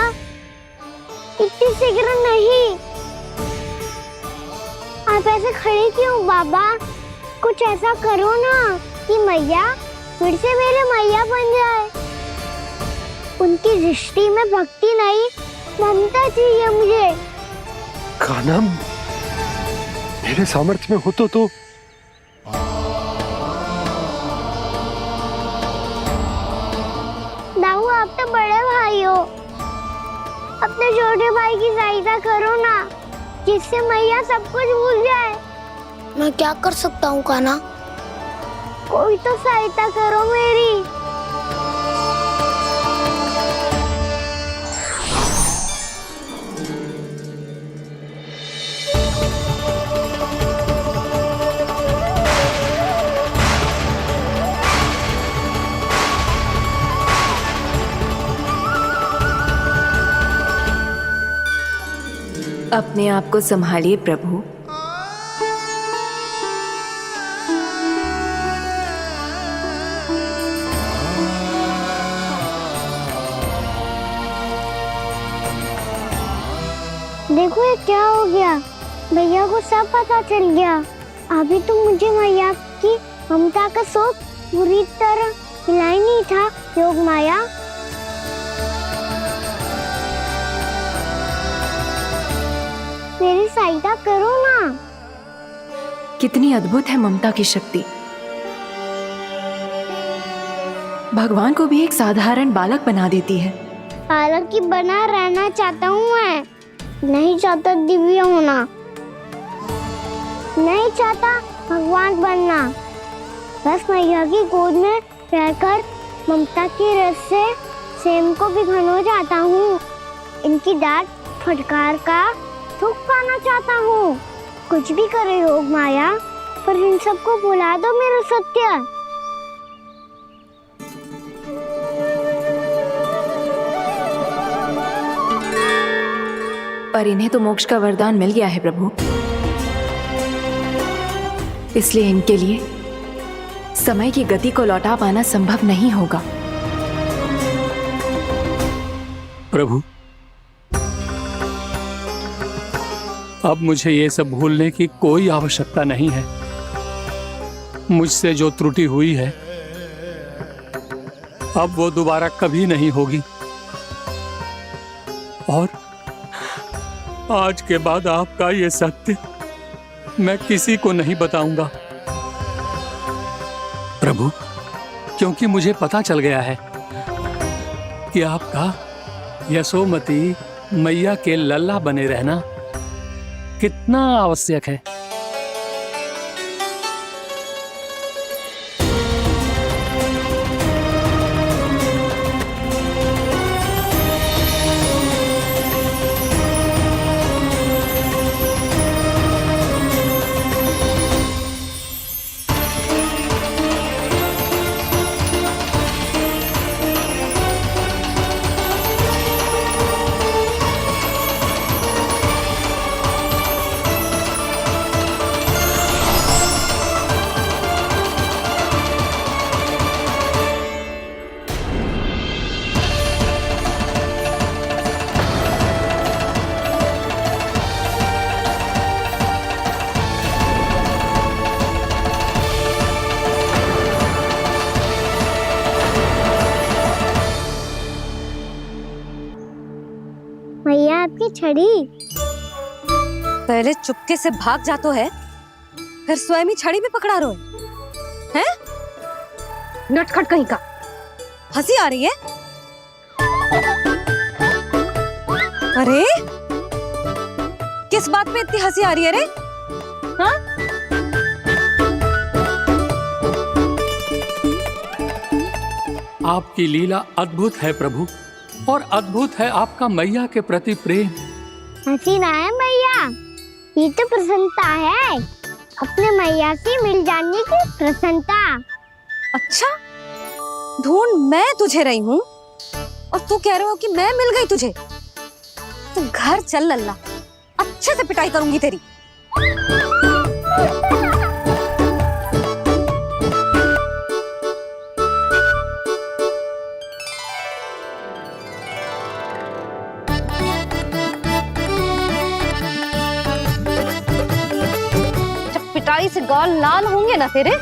Speaker 2: इतनी शीघ्र नहीं। आप ऐसे खड़े क्यों बाबा? कुछ ऐसा करो ना कि मैया फिर से मेरे मैया बन जाए। उनकी दृष्टि में भक्ति नहीं, ममता चाहिए मुझे।
Speaker 4: कान्हा, मेरे सामर्थ्य में हो तो
Speaker 2: दाऊ, आप तो बड़े भाई हो, अपने छोटे भाई की सहायता करो ना, जिससे मैया सब कुछ भूल जाए। मैं क्या कर सकता हूँ कान्हा? कोई तो सहायता करो मेरी।
Speaker 5: अपने आप को संभालिए प्रभु।
Speaker 2: देखो ये क्या हो गया, भैया को सब पता चल गया। अभी तो मुझे मैया की ममता का शौक बुरी तरह मिला ही नहीं था। योग माया, मेरी सहायता करो ना।
Speaker 5: कितनी अद्भुत है ममता की शक्ति। भगवान को भी एक साधारण बालक बना देती है।
Speaker 2: बालक की बना रहना चाहता हूँ मैं, नहीं चाहता दिव्य होना, नहीं चाहता भगवान बनना। बस मैया की गोद में रहकर ममता की रस से सेम को भी घनो चाहता हूँ। इनकी डांट फटकार का सुख पाना चाहता हूँ। कुछ भी करे योग माया, पर इन सबको भुला दो मेरा सत्य।
Speaker 5: पर इन्हें तो मोक्ष का वरदान मिल गया है प्रभु, इसलिए इनके लिए समय की गति को लौटा पाना संभव नहीं होगा।
Speaker 6: प्रभु, अब मुझे ये सब भूलने की कोई आवश्यकता नहीं है। मुझसे जो त्रुटि हुई है अब वो दोबारा कभी नहीं होगी, और आज के बाद आपका ये सत्य मैं किसी को नहीं बताऊंगा प्रभु, क्योंकि मुझे पता चल गया है कि आपका यशोमती मैया के लल्ला बने रहना कितना आवश्यक है।
Speaker 2: छड़ी।
Speaker 3: पहले चुपके से भाग जातो है, फिर स्वयं ही छड़ी भी पकड़ा रो है? नटखट कहीं का। हंसी आ रही है? अरे किस बात पे इतनी हंसी आ रही है रे? हाँ?
Speaker 6: आपकी लीला अद्भुत है प्रभु, और अद्भुत है आपका मैया के प्रति प्रेम।
Speaker 2: हंसी ना है मैया, ये तो प्रसन्नता है, अपने मैया से मिल जाने की प्रसन्नता।
Speaker 3: अच्छा, ढूंढ मैं तुझे रही हूँ और तू कह रहे हो कि मैं मिल गई तुझे। तू घर चल लल्ला, अच्छे से पिटाई करूंगी तेरी। जब पिटाई से गाल लाल होंगे ना तेरे,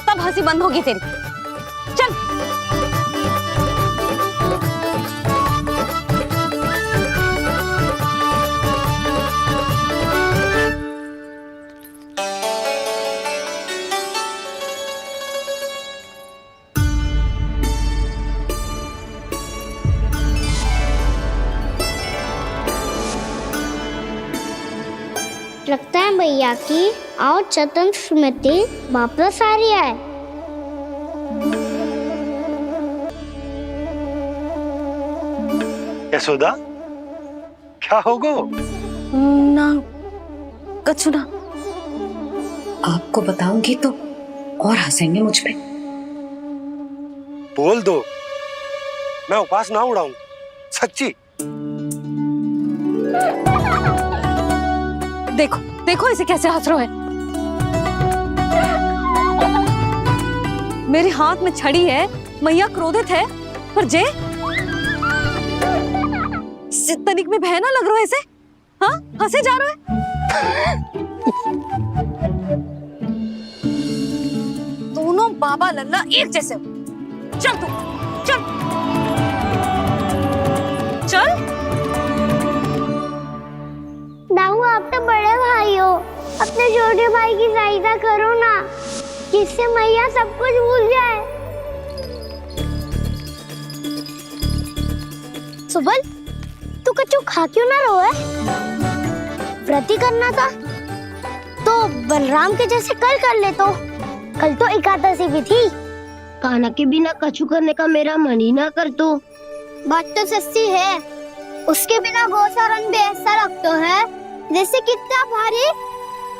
Speaker 3: तब हंसी बंद होगी तेरी। चल।
Speaker 2: लगता है भैया की और चतन स्मृति वापस आ रही है।
Speaker 4: यशोदा, क्या होगो?
Speaker 3: ना कछु ना। आपको बताऊंगी तो और हंसेंगे मुझ पे।
Speaker 4: बोल दो, मैं उपास ना उड़ाऊं, सच्ची।
Speaker 3: देखो देखो इसे कैसे हंस रहे हैं। मेरे हाथ में छड़ी है, मैया क्रोधित है, पर जे तनिक में भय ना लग रहा है ऐसे? हाँ, हंसे जा रहे है। दोनों बाबा लल्ला एक जैसे हो। चल तू, चल चल।
Speaker 2: दाऊ, आप तो बड़े भाई हो, अपने छोटे भाई की सहायता करो ना, जिससे मैया सब कुछ भूल जाए। सुबल, तू कच्चू खा क्यों ना रहो है? व्रती करना था तो बलराम के जैसे कल कर ले तो। कल तो एकादशी भी थी। खाना के बिना कछु करने का मेरा मन ही ना कर तो। बात तो सच्ची है, उसके बिना गोचारण भी ऐसा लगता है जैसे कितना भारी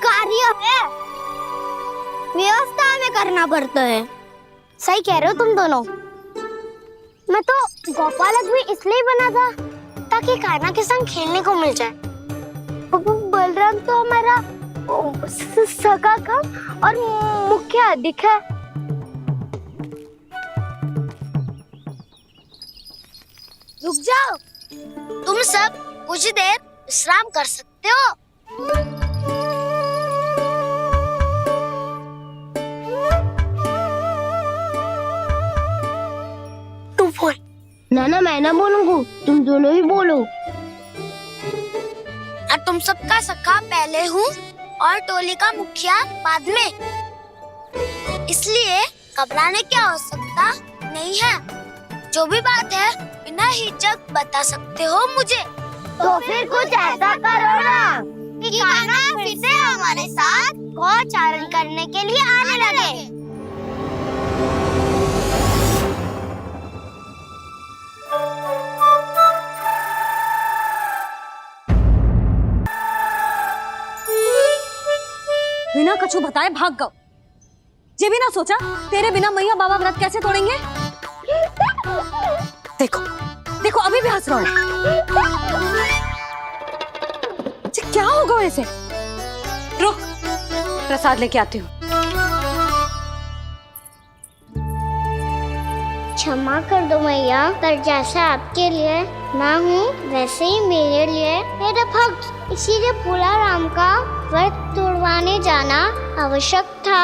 Speaker 2: कार्य है, व्यवस्था में करना पड़ता है। सही कह रहे हो तुम दोनों। मैं तो गोपालक भी इसलिए बना था ताकि कान्हा के संग खेलने को मिल जाए। बलराम तो हमारा सगा कम और मुख्य अधिक है। रुक जाओ, तुम सब कुछ देर विश्राम कर सकते हो। तू बोल। ना मैं ना बोलूंगा, तुम दोनों ही बोलो। और तुम सबका सखा पहले हूँ और टोली का मुखिया बाद में, इसलिए घबराने की आवश्यकता नहीं है। जो भी बात है बिना हिचक बता सकते हो मुझे। तो फिर कुछ ऐसा करो ना कि कान्हा फिर से हमारे साथ गोचारण करने के लिए आने लगे।
Speaker 3: बिना कछु बताए भाग गओ। ये भी ना सोचा तेरे बिना मैया बाबा व्रत कैसे तोड़ेंगे? देखो देखो अभी भी हंस रहा है। क्या होगा ऐसे? रुक, प्रसाद लेके आती हूँ।
Speaker 2: क्षमा कर दो मैया, पर जैसा आपके लिए मैं हूँ वैसे ही मेरे लिए मेरा भक्त, इसीलिए भोला राम का व्रत तोड़वाने जाना आवश्यक था।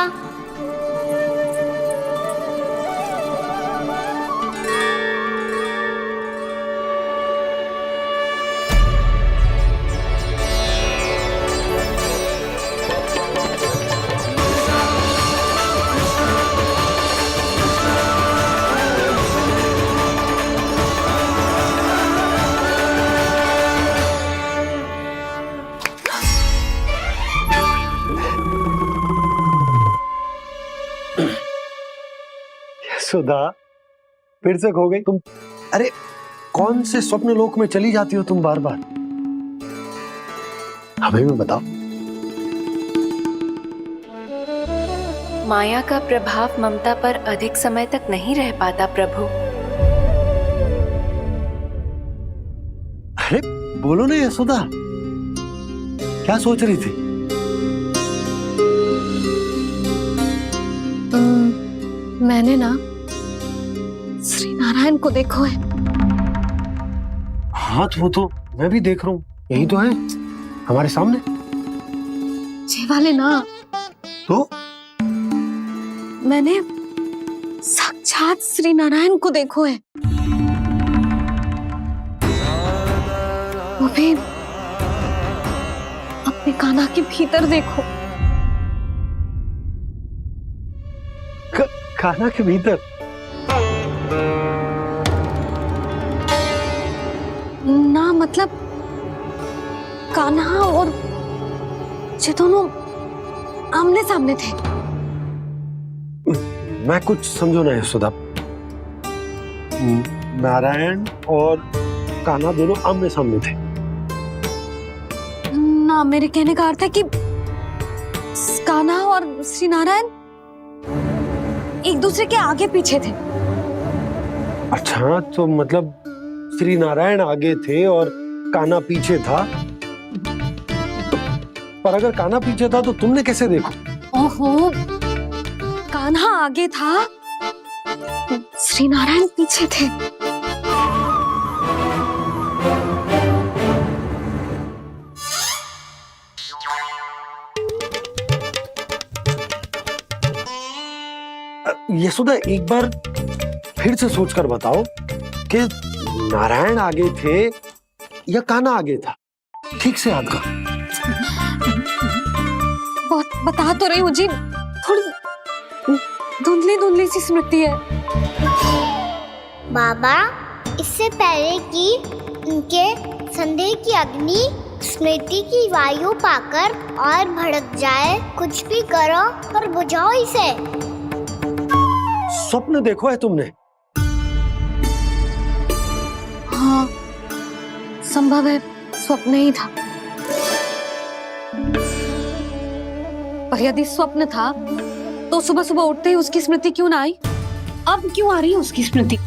Speaker 4: सुधा, फिर से खो गई तुम। अरे कौन से स्वप्न लोक में चली जाती हो तुम बार बार? हमें भी बताओ।
Speaker 5: माया का प्रभाव ममता पर अधिक समय तक नहीं रह पाता प्रभु।
Speaker 4: अरे बोलो ना यशोदा, क्या सोच रही थी?
Speaker 3: मैंने ना श्री नारायण को देखो है।
Speaker 4: हाँ वो तो मैं भी देख रहा हूँ, यही तो है हमारे सामने।
Speaker 3: ये वाले ना,
Speaker 4: तो
Speaker 3: मैंने साक्षात श्री नारायण को देखो है, वो भी अपने कान्हा के भीतर देखो।
Speaker 4: कान्हा के भीतर?
Speaker 3: ना मतलब कान्हा और ये दोनों आमने सामने थे।
Speaker 4: मैं कुछ समझो ना यशोदा। नारायण और कान्हा दोनों आमने सामने थे?
Speaker 3: ना, मेरे कहने का अर्थ है कि कान्हा और श्री नारायण एक दूसरे के आगे पीछे थे।
Speaker 4: अच्छा, तो मतलब श्री नारायण आगे थे और कान्हा पीछे था। पर अगर कान्हा पीछे था तो तुमने कैसे देखा?
Speaker 3: ओहो, कान्हा आगे था, श्री नारायण पीछे थे।
Speaker 4: यशोदा, एक बार फिर से सोचकर बताओ कि नारायण आगे थे या कान्हा आगे था? ठीक से याद करो।
Speaker 3: बहुत बता तो रही हूँ जी, थोड़ी धुंधली धुंधली सी स्मृति है।
Speaker 2: बाबा, इससे पहले कि उनके संदेह की अग्नि स्मृति की वायु पाकर और भड़क जाए, कुछ भी करो पर बुझाओ इसे।
Speaker 4: स्वप्न देखो है तुमने?
Speaker 3: हाँ, संभव है स्वप्न ही था। पर यदि स्वप्न था तो सुबह सुबह उठते ही उसकी स्मृति क्यों ना आई? अब क्यों आ रही है उसकी स्मृति?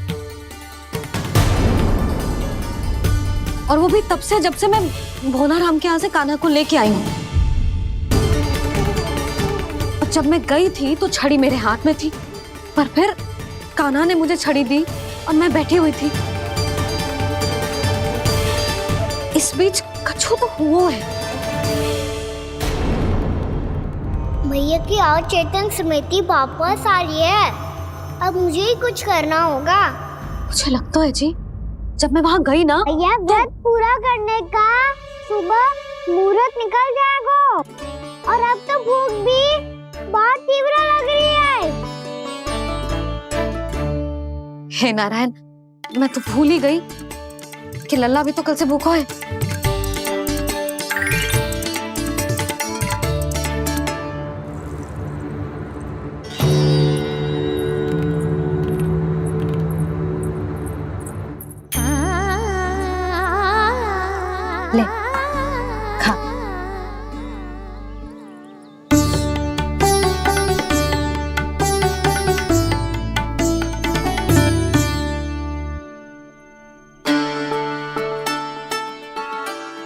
Speaker 3: और वो भी तब से जब से मैं भोनाराम के यहाँ से कान्हा को लेके आई हूँ। और जब मैं गई थी तो छड़ी मेरे हाथ में थी, पर फिर कान्हा ने मुझे छड़ी दी और मैं बैठी हुई थी। इस बीच कछु तो हुआ है।
Speaker 2: भैया की अचेतन स्मृति वापस आ रही है। अब मुझे ही कुछ करना होगा।
Speaker 3: मुझे लगता है जी, जब मैं वहाँ गई ना,
Speaker 2: भैया व्रत पूरा करने का सुबह मुहूर्त निकल जाएगा और अब तो भूख भी बहुत तीव्र लग रही है।
Speaker 3: हे नारायण, मैं तो भूल ही गई कि लल्ला भी तो कल से भूखा है। ले, खा।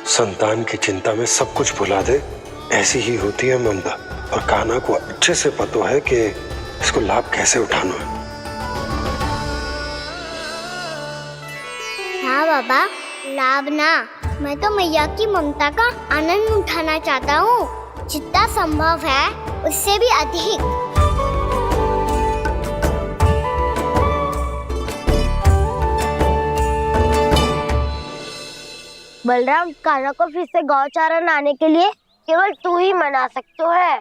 Speaker 4: संतान की चिंता में सब कुछ भुला दे, ऐसी ही होती है ममता। और कान्हा को अच्छे से पता है कि इसको लाभ कैसे उठाना है।
Speaker 2: हाँ बाबा, लाभ ना, मैं तो मैया की ममता का आनंद उठाना चाहता हूँ, जितना संभव है उससे भी अधिक। बलराम, कान्हा को फिर से गौचारण आने के लिए केवल तू ही मना सकते है।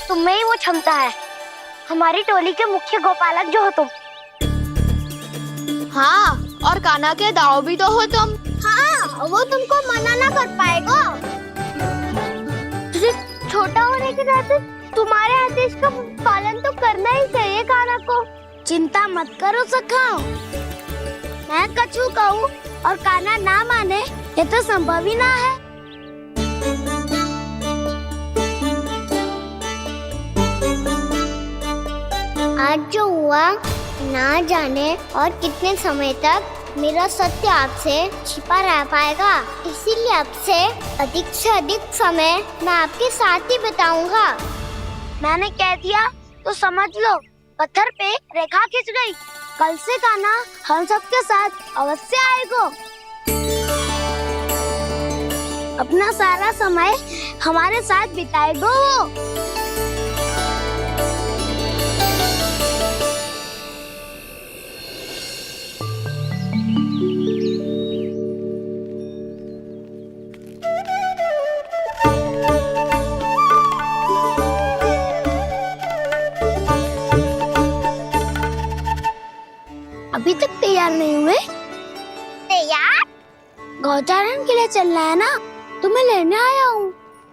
Speaker 2: तुम्हें ही वो क्षमता है, हमारी टोली के मुख्य गोपालक जो हो तुम।
Speaker 13: हाँ, और कान्हा के दाव भी तो हो तुम।
Speaker 2: हाँ, वो तुमको मना ना कर पाएगा। तुझे छोटा होने के नाते तुम्हारे आदेश का पालन तो करना ही चाहिए कान्हा को। चिंता मत करो सखा, मैं कछु कहूँ और कान्हा ना माने ये तो संभव ही ना है। आज जो हुआ ना जाने और कितने समय तक मेरा सत्य आपसे छिपा रह पाएगा, इसीलिए अब से अधिक समय मैं आपके साथ ही बिताऊंगा। मैंने कह दिया तो समझ लो, पत्थर पे रेखा खिंच गई। कल से कान्हा हम सबके साथ अवश्य आएगा। अपना सारा समय हमारे साथ बिताएगा वो। अभी तक तैयार नहीं हुए? तैयार? गौचारण के लिए चलना है ना, तुम्हें लेने आया हूँ।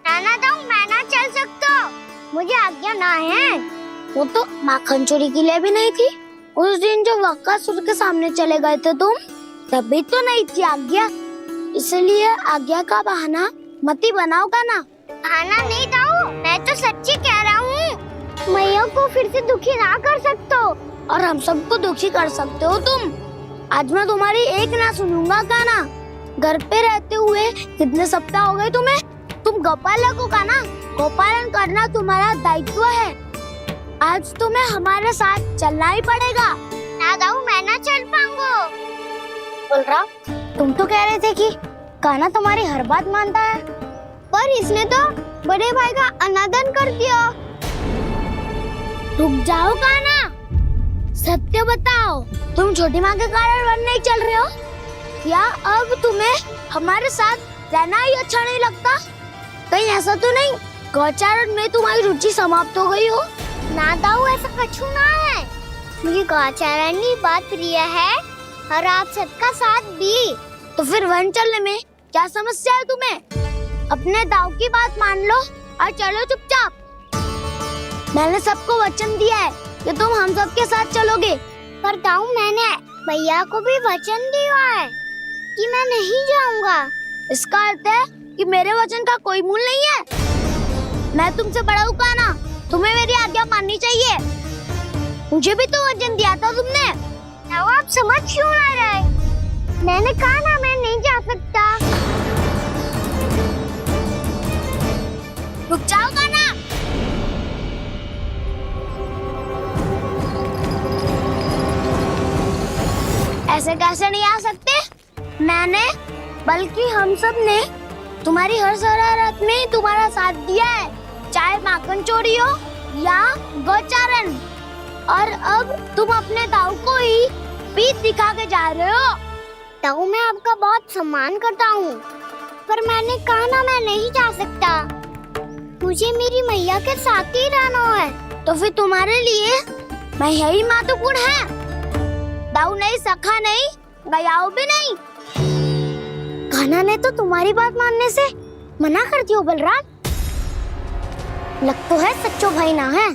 Speaker 2: नाना तो मैं ना चल सकता, मुझे आज्ञा ना है। वो तो माखन चोरी के लिए भी नहीं थी। उस दिन जो वक्कासुर के सामने चले गए थे तुम, तभी तो नहीं थी आज्ञा। इसलिए आज्ञा का बहाना मत ही बनाओगा ना। बहाना नहीं दाऊ, मैं तो सच्ची कह रहा हूँ। मैया को फिर से दुखी ना कर सकते हो और हम सबको दुखी कर सकते हो तुम। आज मैं तुम्हारी एक ना सुनूंगा कान्हा। घर पे रहते हुए कितने सप्ताह हो गए तुम्हें? तुम गोपालक हो कान्हा, गोपालन करना तुम्हारा दायित्व है। आज तुम्हें हमारे साथ चलना ही पड़ेगा। ना दाऊ, मैं ना चल पाऊंगा। बोल रहा, तुम तो कह रहे थे कि कान्हा तुम्हारी हर बात मानता है, पर इसने तो बड़े भाई का अनादर कर दिया। रुक जाओ कान्हा, सत्य बताओ, तुम छोटी माँ के कारण वन नहीं चल रहे हो? क्या अब तुम्हें हमारे साथ रहना ही अच्छा नहीं लगता? कहीं ऐसा तो नहीं गौचारण में तुम्हारी रुचि समाप्त हो गई हो? ना दाऊ, ऐसा कछु ना है। मुझे गौचारण की बात प्रिय है और आप सबका साथ भी। तो फिर वन चलने में क्या समस्या है तुम्हें? अपने दाऊ की बात मान लो और चलो चुपचाप। मैंने सबको वचन दिया है कि तुम हम सबके साथ चलोगे। पर दाऊ, मैंने भैया को भी वचन दिया है कि मैं नहीं जाऊंगा। इसका अर्थ है कि मेरे वचन का कोई मूल नहीं है। मैं तुमसे बड़ा हूँ कान्हा, तुम्हें मेरी आज्ञा माननी चाहिए। मुझे भी तो वचन दिया था तुमने। दाऊ, आप समझ क्यों आ रहे? मैंने कहा ना, मैं नहीं जा सकता। रुक जाओ कान्हा। ऐसे कैसे नहीं आ सकते? मैंने बल्कि हम सब ने तुम्हारी हर शरारत में तुम्हारा साथ दिया है, चाहे माखन चोरी हो या गौचारण। और अब तुम अपने दाऊ को ही पीठ दिखा के जा रहे हो। दाऊ, मैं आपका बहुत सम्मान करता हूँ, पर मैंने कहा ना, मैं नहीं जा सकता। मुझे मेरी मैया के साथ ही रहना है। तो फिर तुम्हारे लिए मैं यही महत्वपूर्ण है। दाऊ नहीं, सखा नहीं, गयाऊ भी नहीं। कान्हा ने तो तुम्हारी बात मानने से मना कर दिया बलराम। लग तो है सच्चो भाई ना है।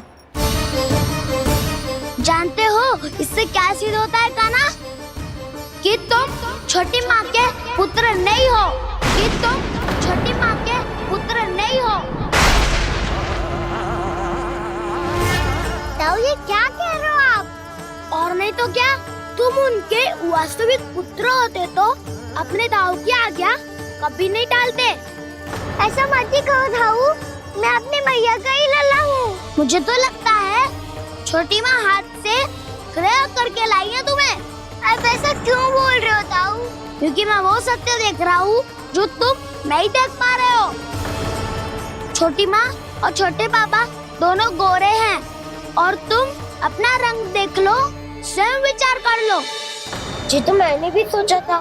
Speaker 2: जानते हो इससे क्या सिद्ध होता है कान्हा? कि तुम छोटी माँ के पुत्र नहीं हो, कि तुम छोटी माँ के पुत्र नहीं हो। दाऊ, ये क्या कह रहे हो आप? और नहीं तो क्या, तुम उनके वास्तविक पुत्र होते तो अपने दाऊ की आज्ञा कभी नहीं टालते। ऐसा मत ही कहो दाऊ, मैं अपनी मैया का ही लल्ला हूँ। मुझे तो लगता है छोटी माँ हाथ से ग्रह करके लाई है तुम्हें। अब ऐसा क्यों बोल रहे हो दाऊ? क्योंकि मैं वो सत्य देख रहा हूँ जो तुम नहीं देख पा रहे हो। छोटी माँ और छोटे पापा दोनों गोरे हैं और तुम अपना रंग देख लो, स्वयं विचार कर लो। जी तो मैंने भी सोचा था,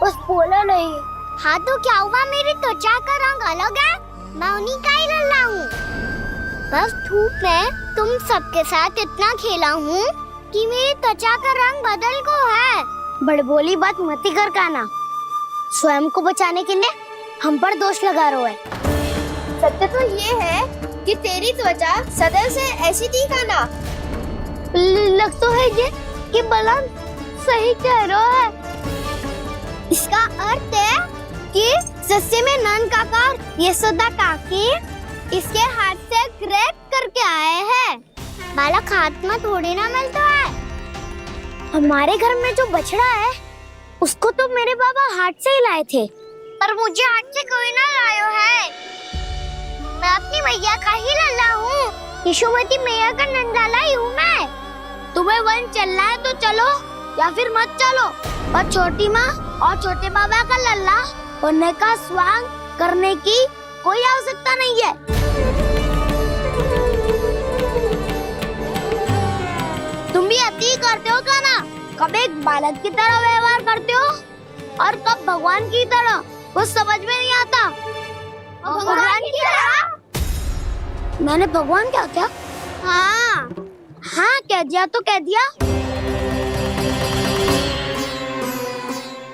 Speaker 2: बस बोला नहीं। हाँ तो क्या हुआ, मेरी त्वचा का रंग अलग है, मैं उन्हीं का ही लल्ला हूँ। बस धूप में तुम सबके साथ इतना खेला हूँ कि मेरी त्वचा का रंग बदल को है। बड़बोली बात मत ही कर कान्हा, स्वयं को बचाने के लिए हम पर दोष लगा रहे हो। सत्य तो ये है
Speaker 13: कि तेरी त्वचा सदैव से ऐसी थी खाना।
Speaker 2: लग तो है ये कि बलम सही कह रहा है। इसका अर्थ है कि सस्ते में नन काका यशोदा काकी इसके हाथ से ग्रेप करके आए हैं। बालक हाथ में थोड़ी ना मिलता है। हमारे घर में जो बछड़ा है उसको तो मेरे बाबा हाथ से ही लाए थे, पर मुझे हाथ से कोई ना लायो है। मैं अपनी मैया का ही लल्ला हूँ, यशोमती मैया का नंदाला ही हूँ मैं। तुम्हें वन चलना है तो चलो या फिर मत चलो, और छोटी माँ और छोटे बाबा का लल्ला बनने का स्वांग करने की कोई आवश्यकता नहीं है। तुम भी अति करते हो क्या ना? कब एक बालक की तरह व्यवहार करते हो और कब भगवान की तरह, कुछ समझ में नहीं आता। भगवान की तरह? मैंने भगवान क्या क्या? हाँ हाँ कह दिया तो कह दिया।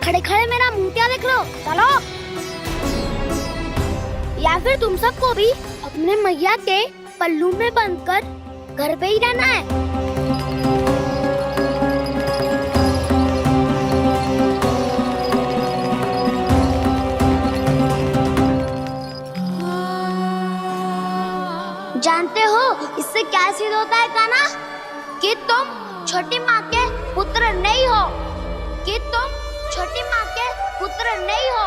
Speaker 2: खड़े खड़े मेरा मुंह क्या देख लो, चलो। या फिर तुम सबको भी अपने मैया के पल्लू में बंधकर घर पे ही रहना है। जानते हो इससे क्या सिद्ध होता है काना? कि तुम छोटी माँ के पुत्र नहीं हो, कि तुम छोटी माँ के पुत्र नहीं हो।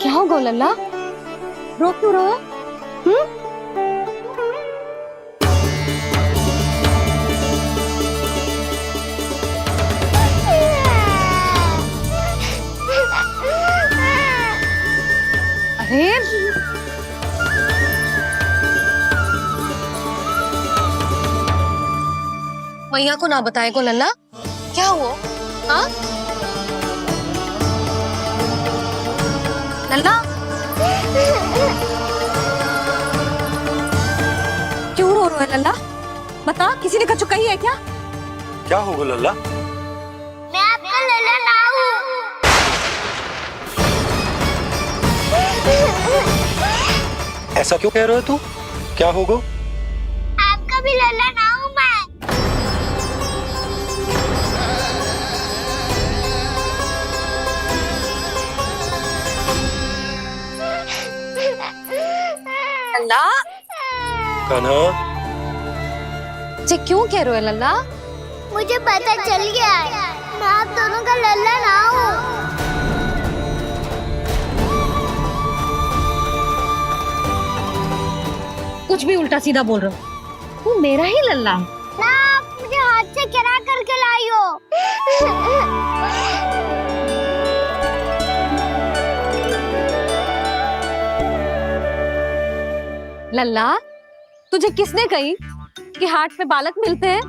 Speaker 3: क्या हो गो लल्ला, रो क्यों रहो? अरे मैया को ना बताए को लल्ला, क्या हुआ? हाँ लल्ला, क्यों रो रहा है लल्ला? बता, किसी ने कछु कही है क्या?
Speaker 4: क्या होगा लल्ला?
Speaker 2: मैं आपका लल्ला ना हूँ।
Speaker 4: ऐसा क्यों कह रहे हो तू? क्या होगा?
Speaker 2: आपका भी लल्ला ना हूँ मैं।
Speaker 3: लल्ला,
Speaker 4: कान्हा,
Speaker 3: जे क्यों कह रहे हो लल्ला?
Speaker 2: मुझे पता चल गया है, मैं आप दोनों का लल्ला ना हूँ।
Speaker 3: कुछ भी उल्टा सीधा बोल रहे हो, तू मेरा ही लल्ला है।
Speaker 2: ना आप मुझे हाथ से गिरा करके लाई हो।
Speaker 3: लल्ला, तुझे किसने कही कि हाट में बालक मिलते हैं?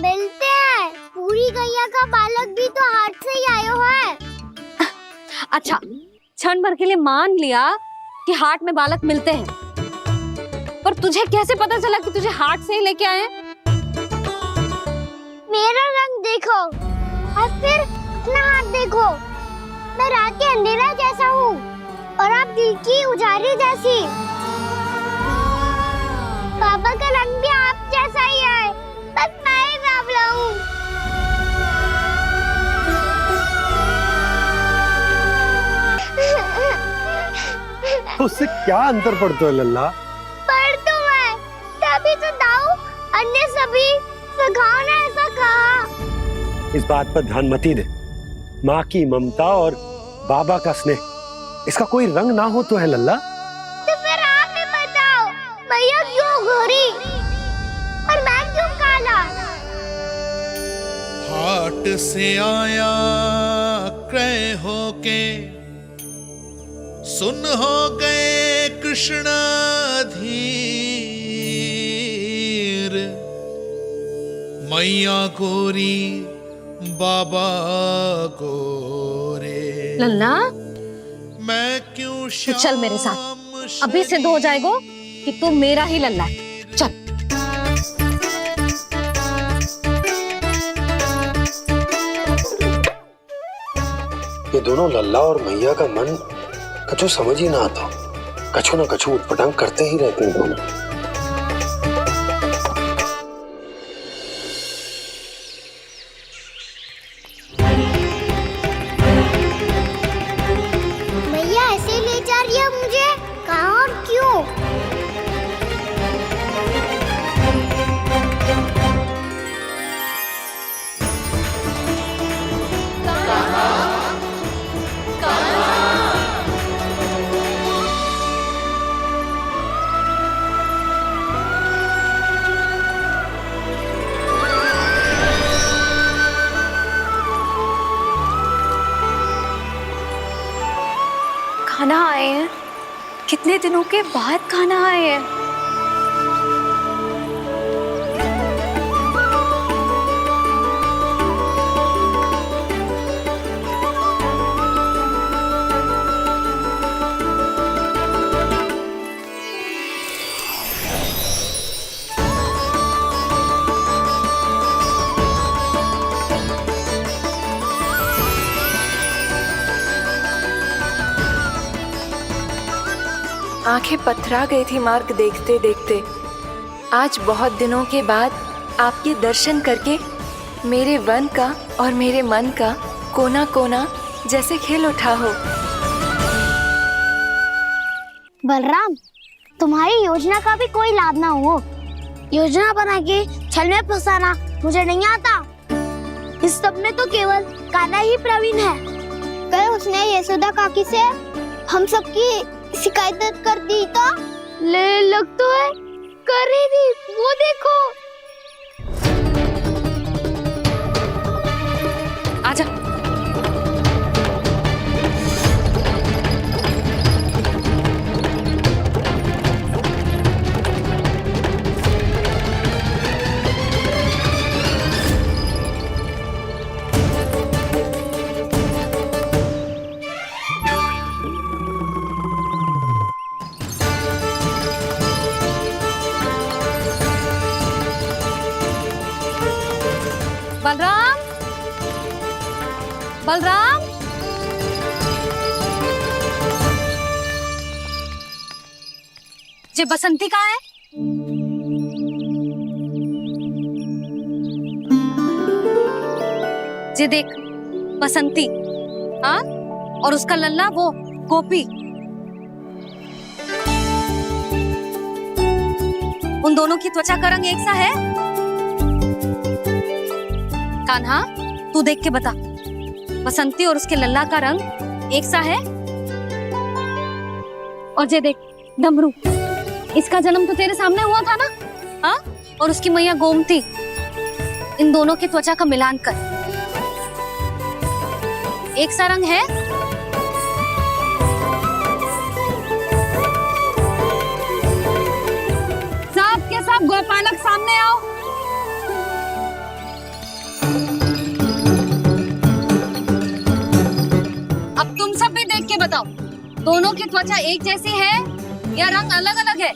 Speaker 2: मिलते हैं, पूरी गैया का बालक भी तो हाट से ही आयो है।
Speaker 3: अच्छा, क्षण भर के लिए मान लिया कि हाट में बालक मिलते हैं, पर तुझे कैसे पता चला कि तुझे हाट से ही लेके आए?
Speaker 2: मेरा रंग देखो और फिर अपना हाथ देखो। मैं रात के अंधेरा जैसा हूँ और आप दिल की उजारी जैसी। पापा का रंग भी आप जैसा ही है, बस मैं ही बावला हूँ।
Speaker 4: उससे क्या अंतर पड़ता है लल्ला?
Speaker 2: पर तो मैं तभी तो दाऊ अन्य सभी सखाओ ने ऐसा कहा।
Speaker 4: इस बात पर ध्यान मत ही दे। माँ की ममता और बाबा का स्नेह, इसका कोई रंग ना हो तो है लल्ला।
Speaker 2: तो फिर आप ही बताओ, मैया क्यों गोरी और मैं क्यों काला?
Speaker 15: हाट से आया क्रय होके सुन हो गए कृष्ण धीर, मैया गोरी बाबा गोरे।
Speaker 3: लल्ला
Speaker 15: मैं क्यों
Speaker 3: तू चल मेरे साथ, अभी सिद्ध हो जाएगा कि तू मेरा ही लल्ला है। चल।
Speaker 4: ये दोनों लल्ला और मैया का मन कछु समझ ही ना आता, कछु ना कछु उटपटांग करते ही रहते हैं दोनों।
Speaker 2: मैया ऐसे ले जा रही है मुझे, कहाँ और क्यों?
Speaker 13: खाना आए हैं, कितने दिनों के बाद खाना आए हैं।
Speaker 5: आंखें पथरा गई थी मार्ग देखते देखते। आज बहुत दिनों के बाद आपके दर्शन करके मेरे वन का और मेरे मन का कोना कोना जैसे खेल उठा हो।
Speaker 2: बलराम, तुम्हारी योजना का भी कोई लाभ ना हो। योजना बना के छल में फंसाना मुझे नहीं आता। इस सब में तो केवल कान्हा ही प्रवीण है। कल उसने यशोदा काकी से हम सबकी शिकायत कर दी तो लग तो है कर रही थी, वो देखो।
Speaker 3: आजा। बलराम, बलराम, जे बसंती कहाँ है? जे देख बसंती, हाँ, और उसका लल्ला वो गोपी। उन दोनों की त्वचा का रंग एक सा है? कान्हा, तू देख के बता, बसंती और उसके लल्ला का रंग एक सा है? और जे देख डमरू, इसका जन्म तो तेरे सामने हुआ था ना, हाँ? और उसकी मैया गोमती, इन दोनों की त्वचा का मिलान कर, एक सा रंग है? सब के सब गोपालक सामने आओ। अब तुम सब भी देख के बताओ, दोनों की त्वचा एक जैसी है या रंग अलग अलग है?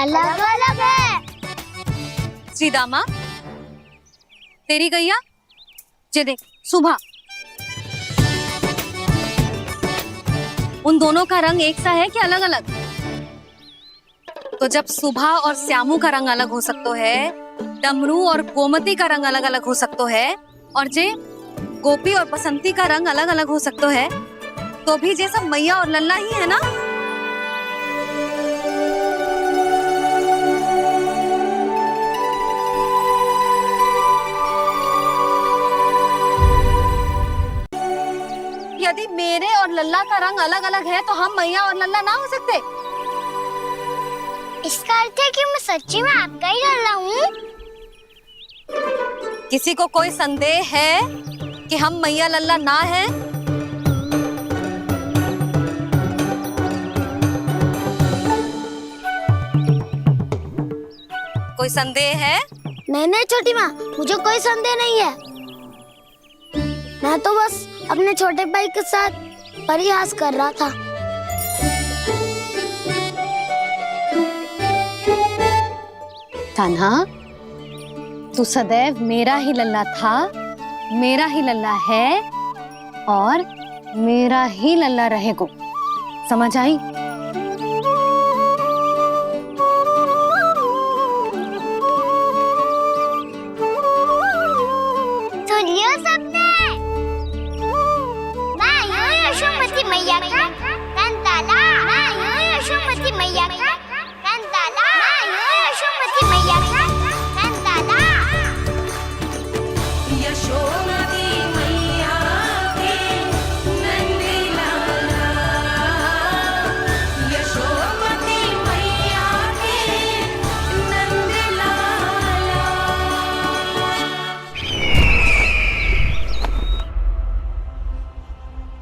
Speaker 2: अलग अलग है।
Speaker 3: श्रीदामा, तेरी गैया, जे देख सुबह, उन दोनों का रंग एक सा है कि अलग अलग? तो जब सुबह और श्यामू का रंग अलग हो सकता है, डमरू और गोमती का रंग अलग अलग हो सकता है, और जे गोपी और बसंती का रंग अलग अलग हो सकता है, तो भी जे सब मैया और लल्ला ही है ना? यदि मेरे और लल्ला का रंग अलग अलग है तो हम मैया और लल्ला ना हो सकते?
Speaker 2: इसका अर्थ है कि मैं सच्ची में आपका ही लल्ला हूँ?
Speaker 3: किसी को कोई संदेह है कि हम मैया लल्ला ना हैं? कोई संदेह है?
Speaker 2: नहीं छोटी माँ, मुझे कोई संदेह नहीं है। मैं तो बस अपने छोटे भाई के साथ परिहास कर रहा था।
Speaker 3: कान्हा, तू सदैव मेरा ही लल्ला था, मेरा ही लल्ला है और मेरा ही लल्ला रहेगा। समझ आई?
Speaker 2: सुन लियो सबने, मैं हूँ यशोमती मैया का कंताला, मैं हूँ यशोमती मैया का कंताला, मैं हूँ यशोमती मैया का कंताला।
Speaker 16: यशोमती मैया के नंदी लाला, यशोमती मैया के नंदी लाला।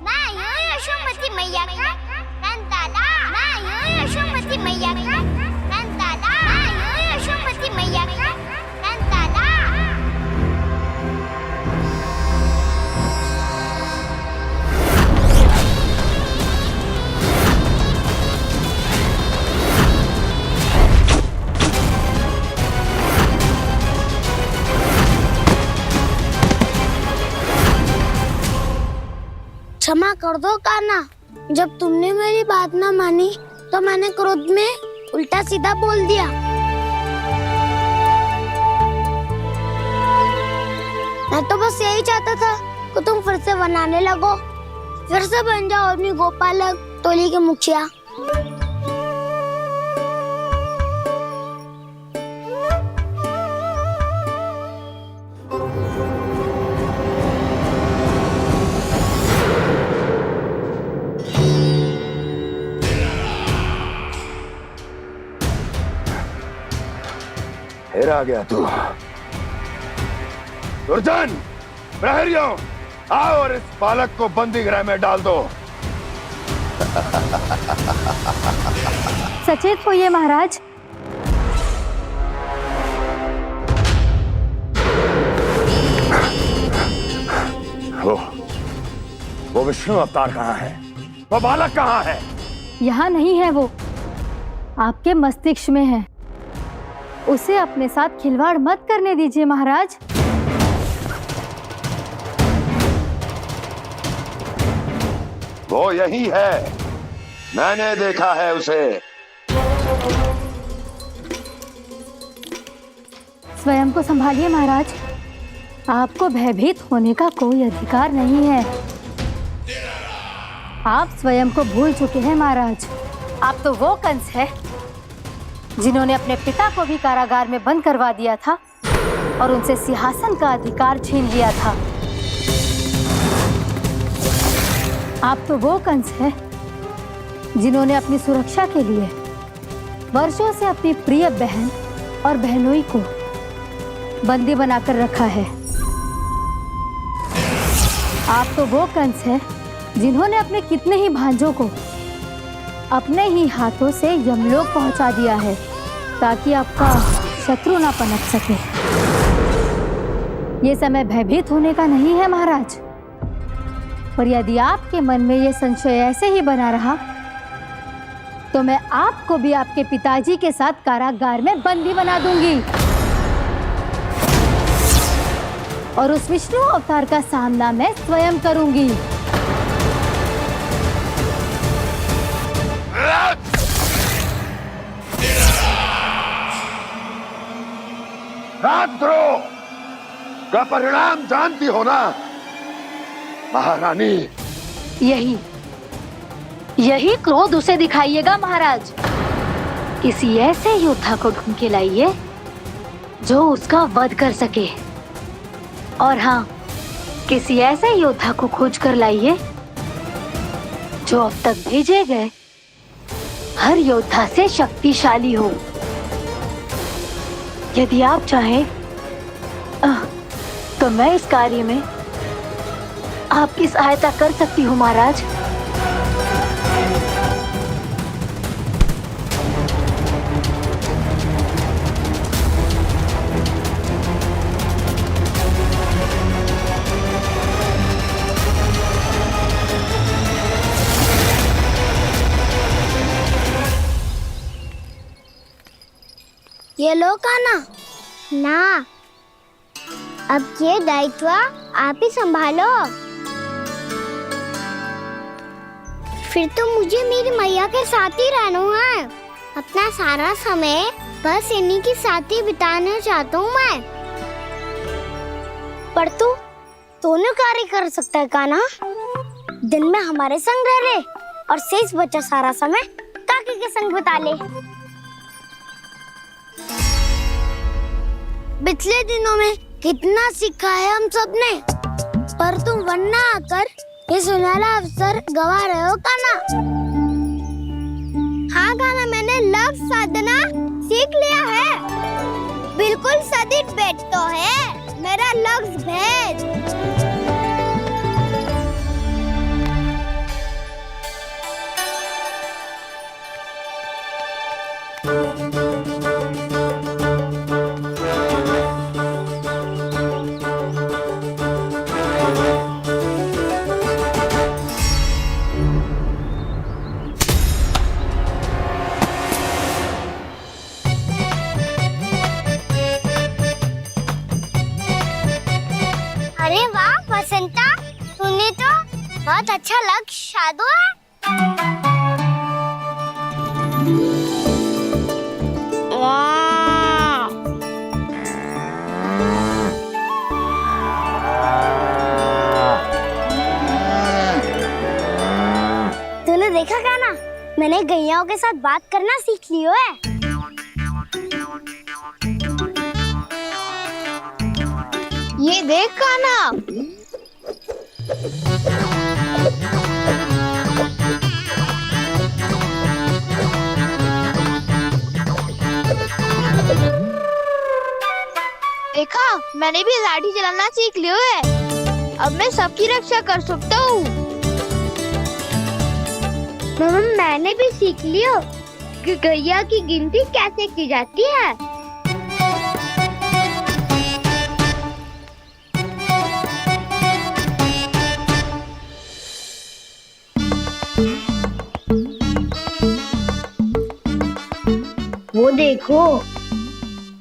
Speaker 2: मैं हूँ यशोमती मैया का कंताला, मैं हूँ यशोमती मैया का कंताला, मैं हूँ यशोमती मैया का कंताला। क्षमा कर दो कान्हा, जब तुमने मेरी बात ना मानी तो मैंने क्रोध में उल्टा सीधा बोल दिया। मैं तो बस यही चाहता था कि तुम फिर से बनाने लगो, फिर से बन जाओ अपनी गोपालक टोली के मुखिया।
Speaker 1: फिर आ गया तू। दुर्जन, प्रहरियों, आओ और इस बालक को बंदी गृह में डाल दो।
Speaker 3: सचेत होइए महाराज।
Speaker 1: वो विष्णु अवतार कहाँ है? वो बालक कहाँ है?
Speaker 3: यहाँ नहीं है वो, आपके मस्तिष्क में है। उसे अपने साथ खिलवाड़ मत करने दीजिए महाराज।
Speaker 11: वो यही है, मैंने देखा है उसे।
Speaker 3: स्वयं को संभालिए महाराज, आपको भयभीत होने का कोई अधिकार नहीं है। आप स्वयं को भूल चुके हैं महाराज। आप तो वो कंस है जिन्होंने अपने पिता को भी कारागार में बंद करवा दिया था और उनसे सिंहासन का अधिकार छीन लिया था। आप तो वो कंस है जिन्होंने अपनी सुरक्षा के लिए वर्षों से अपनी प्रिय बहन और बहनोई को बंदी बनाकर रखा है। आप तो वो कंस है जिन्होंने अपने कितने ही भांजों को अपने ही हाथों से यमलोक पहुंचा दिया है ताकि आपका शत्रु ना पनप सके। ये समय भयभीत होने का नहीं है महाराज, पर यदि आपके मन में ये संशय ऐसे ही बना रहा तो मैं आपको भी आपके पिताजी के साथ कारागार में बंदी बना दूंगी और उस विष्णु अवतार का सामना मैं स्वयं करूंगी।
Speaker 1: राजद्रोह का परिणाम जानती हो ना महारानी?
Speaker 3: यही क्रोध उसे दिखाइएगा महाराज। किसी ऐसे योद्धा को ढूंढ के लाइए जो उसका वध कर सके, और हाँ, किसी ऐसे योद्धा को खोज कर लाइए जो अब तक भेजे गए हर योद्धा से शक्तिशाली हो। यदि आप चाहें
Speaker 13: तो मैं इस कार्य में आपकी सहायता कर सकती हूँ महाराज।
Speaker 2: ये लो कान्हा। ना, अब ये दायित्व आप ही संभालो। फिर तो मुझे मेरी मैया के साथ ही रहना है। अपना सारा समय बस इन्हीं के साथ ही बिताना चाहता हूँ मैं। पर तू दोनों कार्य कर सकता है कान्हा। दिन में हमारे संग रह ले और शेष बचा सारा समय काकी के संग बिता ले। पिछले दिनों में कितना सीखा है हम सब ने, पर तुम वरना आकर ये सुनहरा अवसर गवा रहे हो कान्हा। हाँ कान्हा, मैंने लफ्ज साधना सीख लिया है। बिल्कुल सदित भेद तो है मेरा लफ्ज भेद। अरे वाह बसंता, तूने तो बहुत अच्छा लक्ष्य साधा है। वाह! तूने देखा कान्हा, मैंने गैयाओं के साथ बात करना सीख लियो है। ये देख कान्हा। देखा, मैंने भी लाठी चलाना सीख लियो है। अब मैं सबकी रक्षा कर सकता हूँ। मैंने भी सीख लियो कि गैया की गिनती कैसे की जाती है। वो देखो,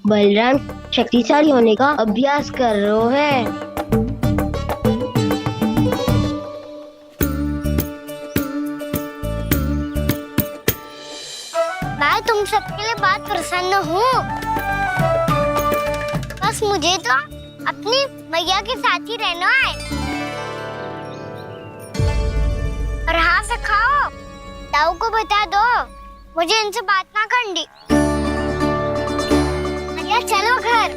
Speaker 2: बलराम शक्तिशाली होने का अभ्यास कर रहे है। मैं तुम सबके लिए बहुत प्रसन्न हूँ। बस मुझे तो अपनी मैया के साथ ही रहना है। और हाँ से खाओ, ताऊ को बता दो मुझे इनसे बात ना करनी। चलो घर।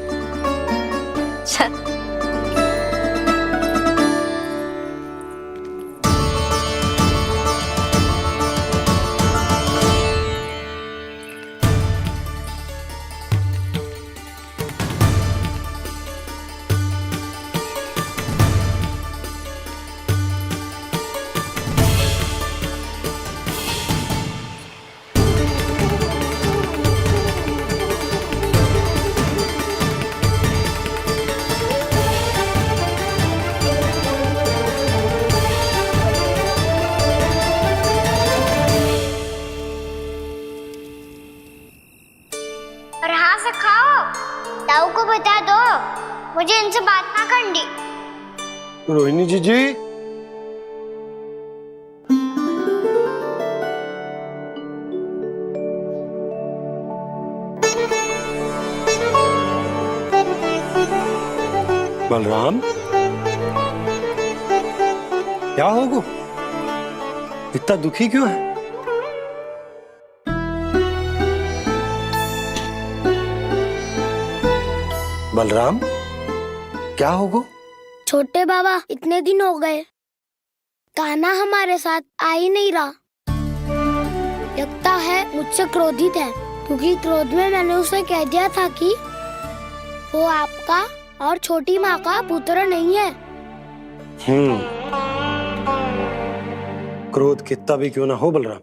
Speaker 2: ताऊ को बता दो मुझे इनसे बात ना करनी।
Speaker 4: रोहिणी जी बलराम, क्या होगा? इतना दुखी क्यों है? बलराम, क्या होगा?
Speaker 2: छोटे बाबा, इतने दिन हो गए कान्हा हमारे साथ आ ही नहीं रहा। लगता है मुझसे क्रोधित है, क्योंकि क्रोध में मैंने उसे कह दिया था कि वो आपका और छोटी माँ का पुत्र नहीं है।
Speaker 4: क्रोध कितना भी क्यों ना हो बलराम,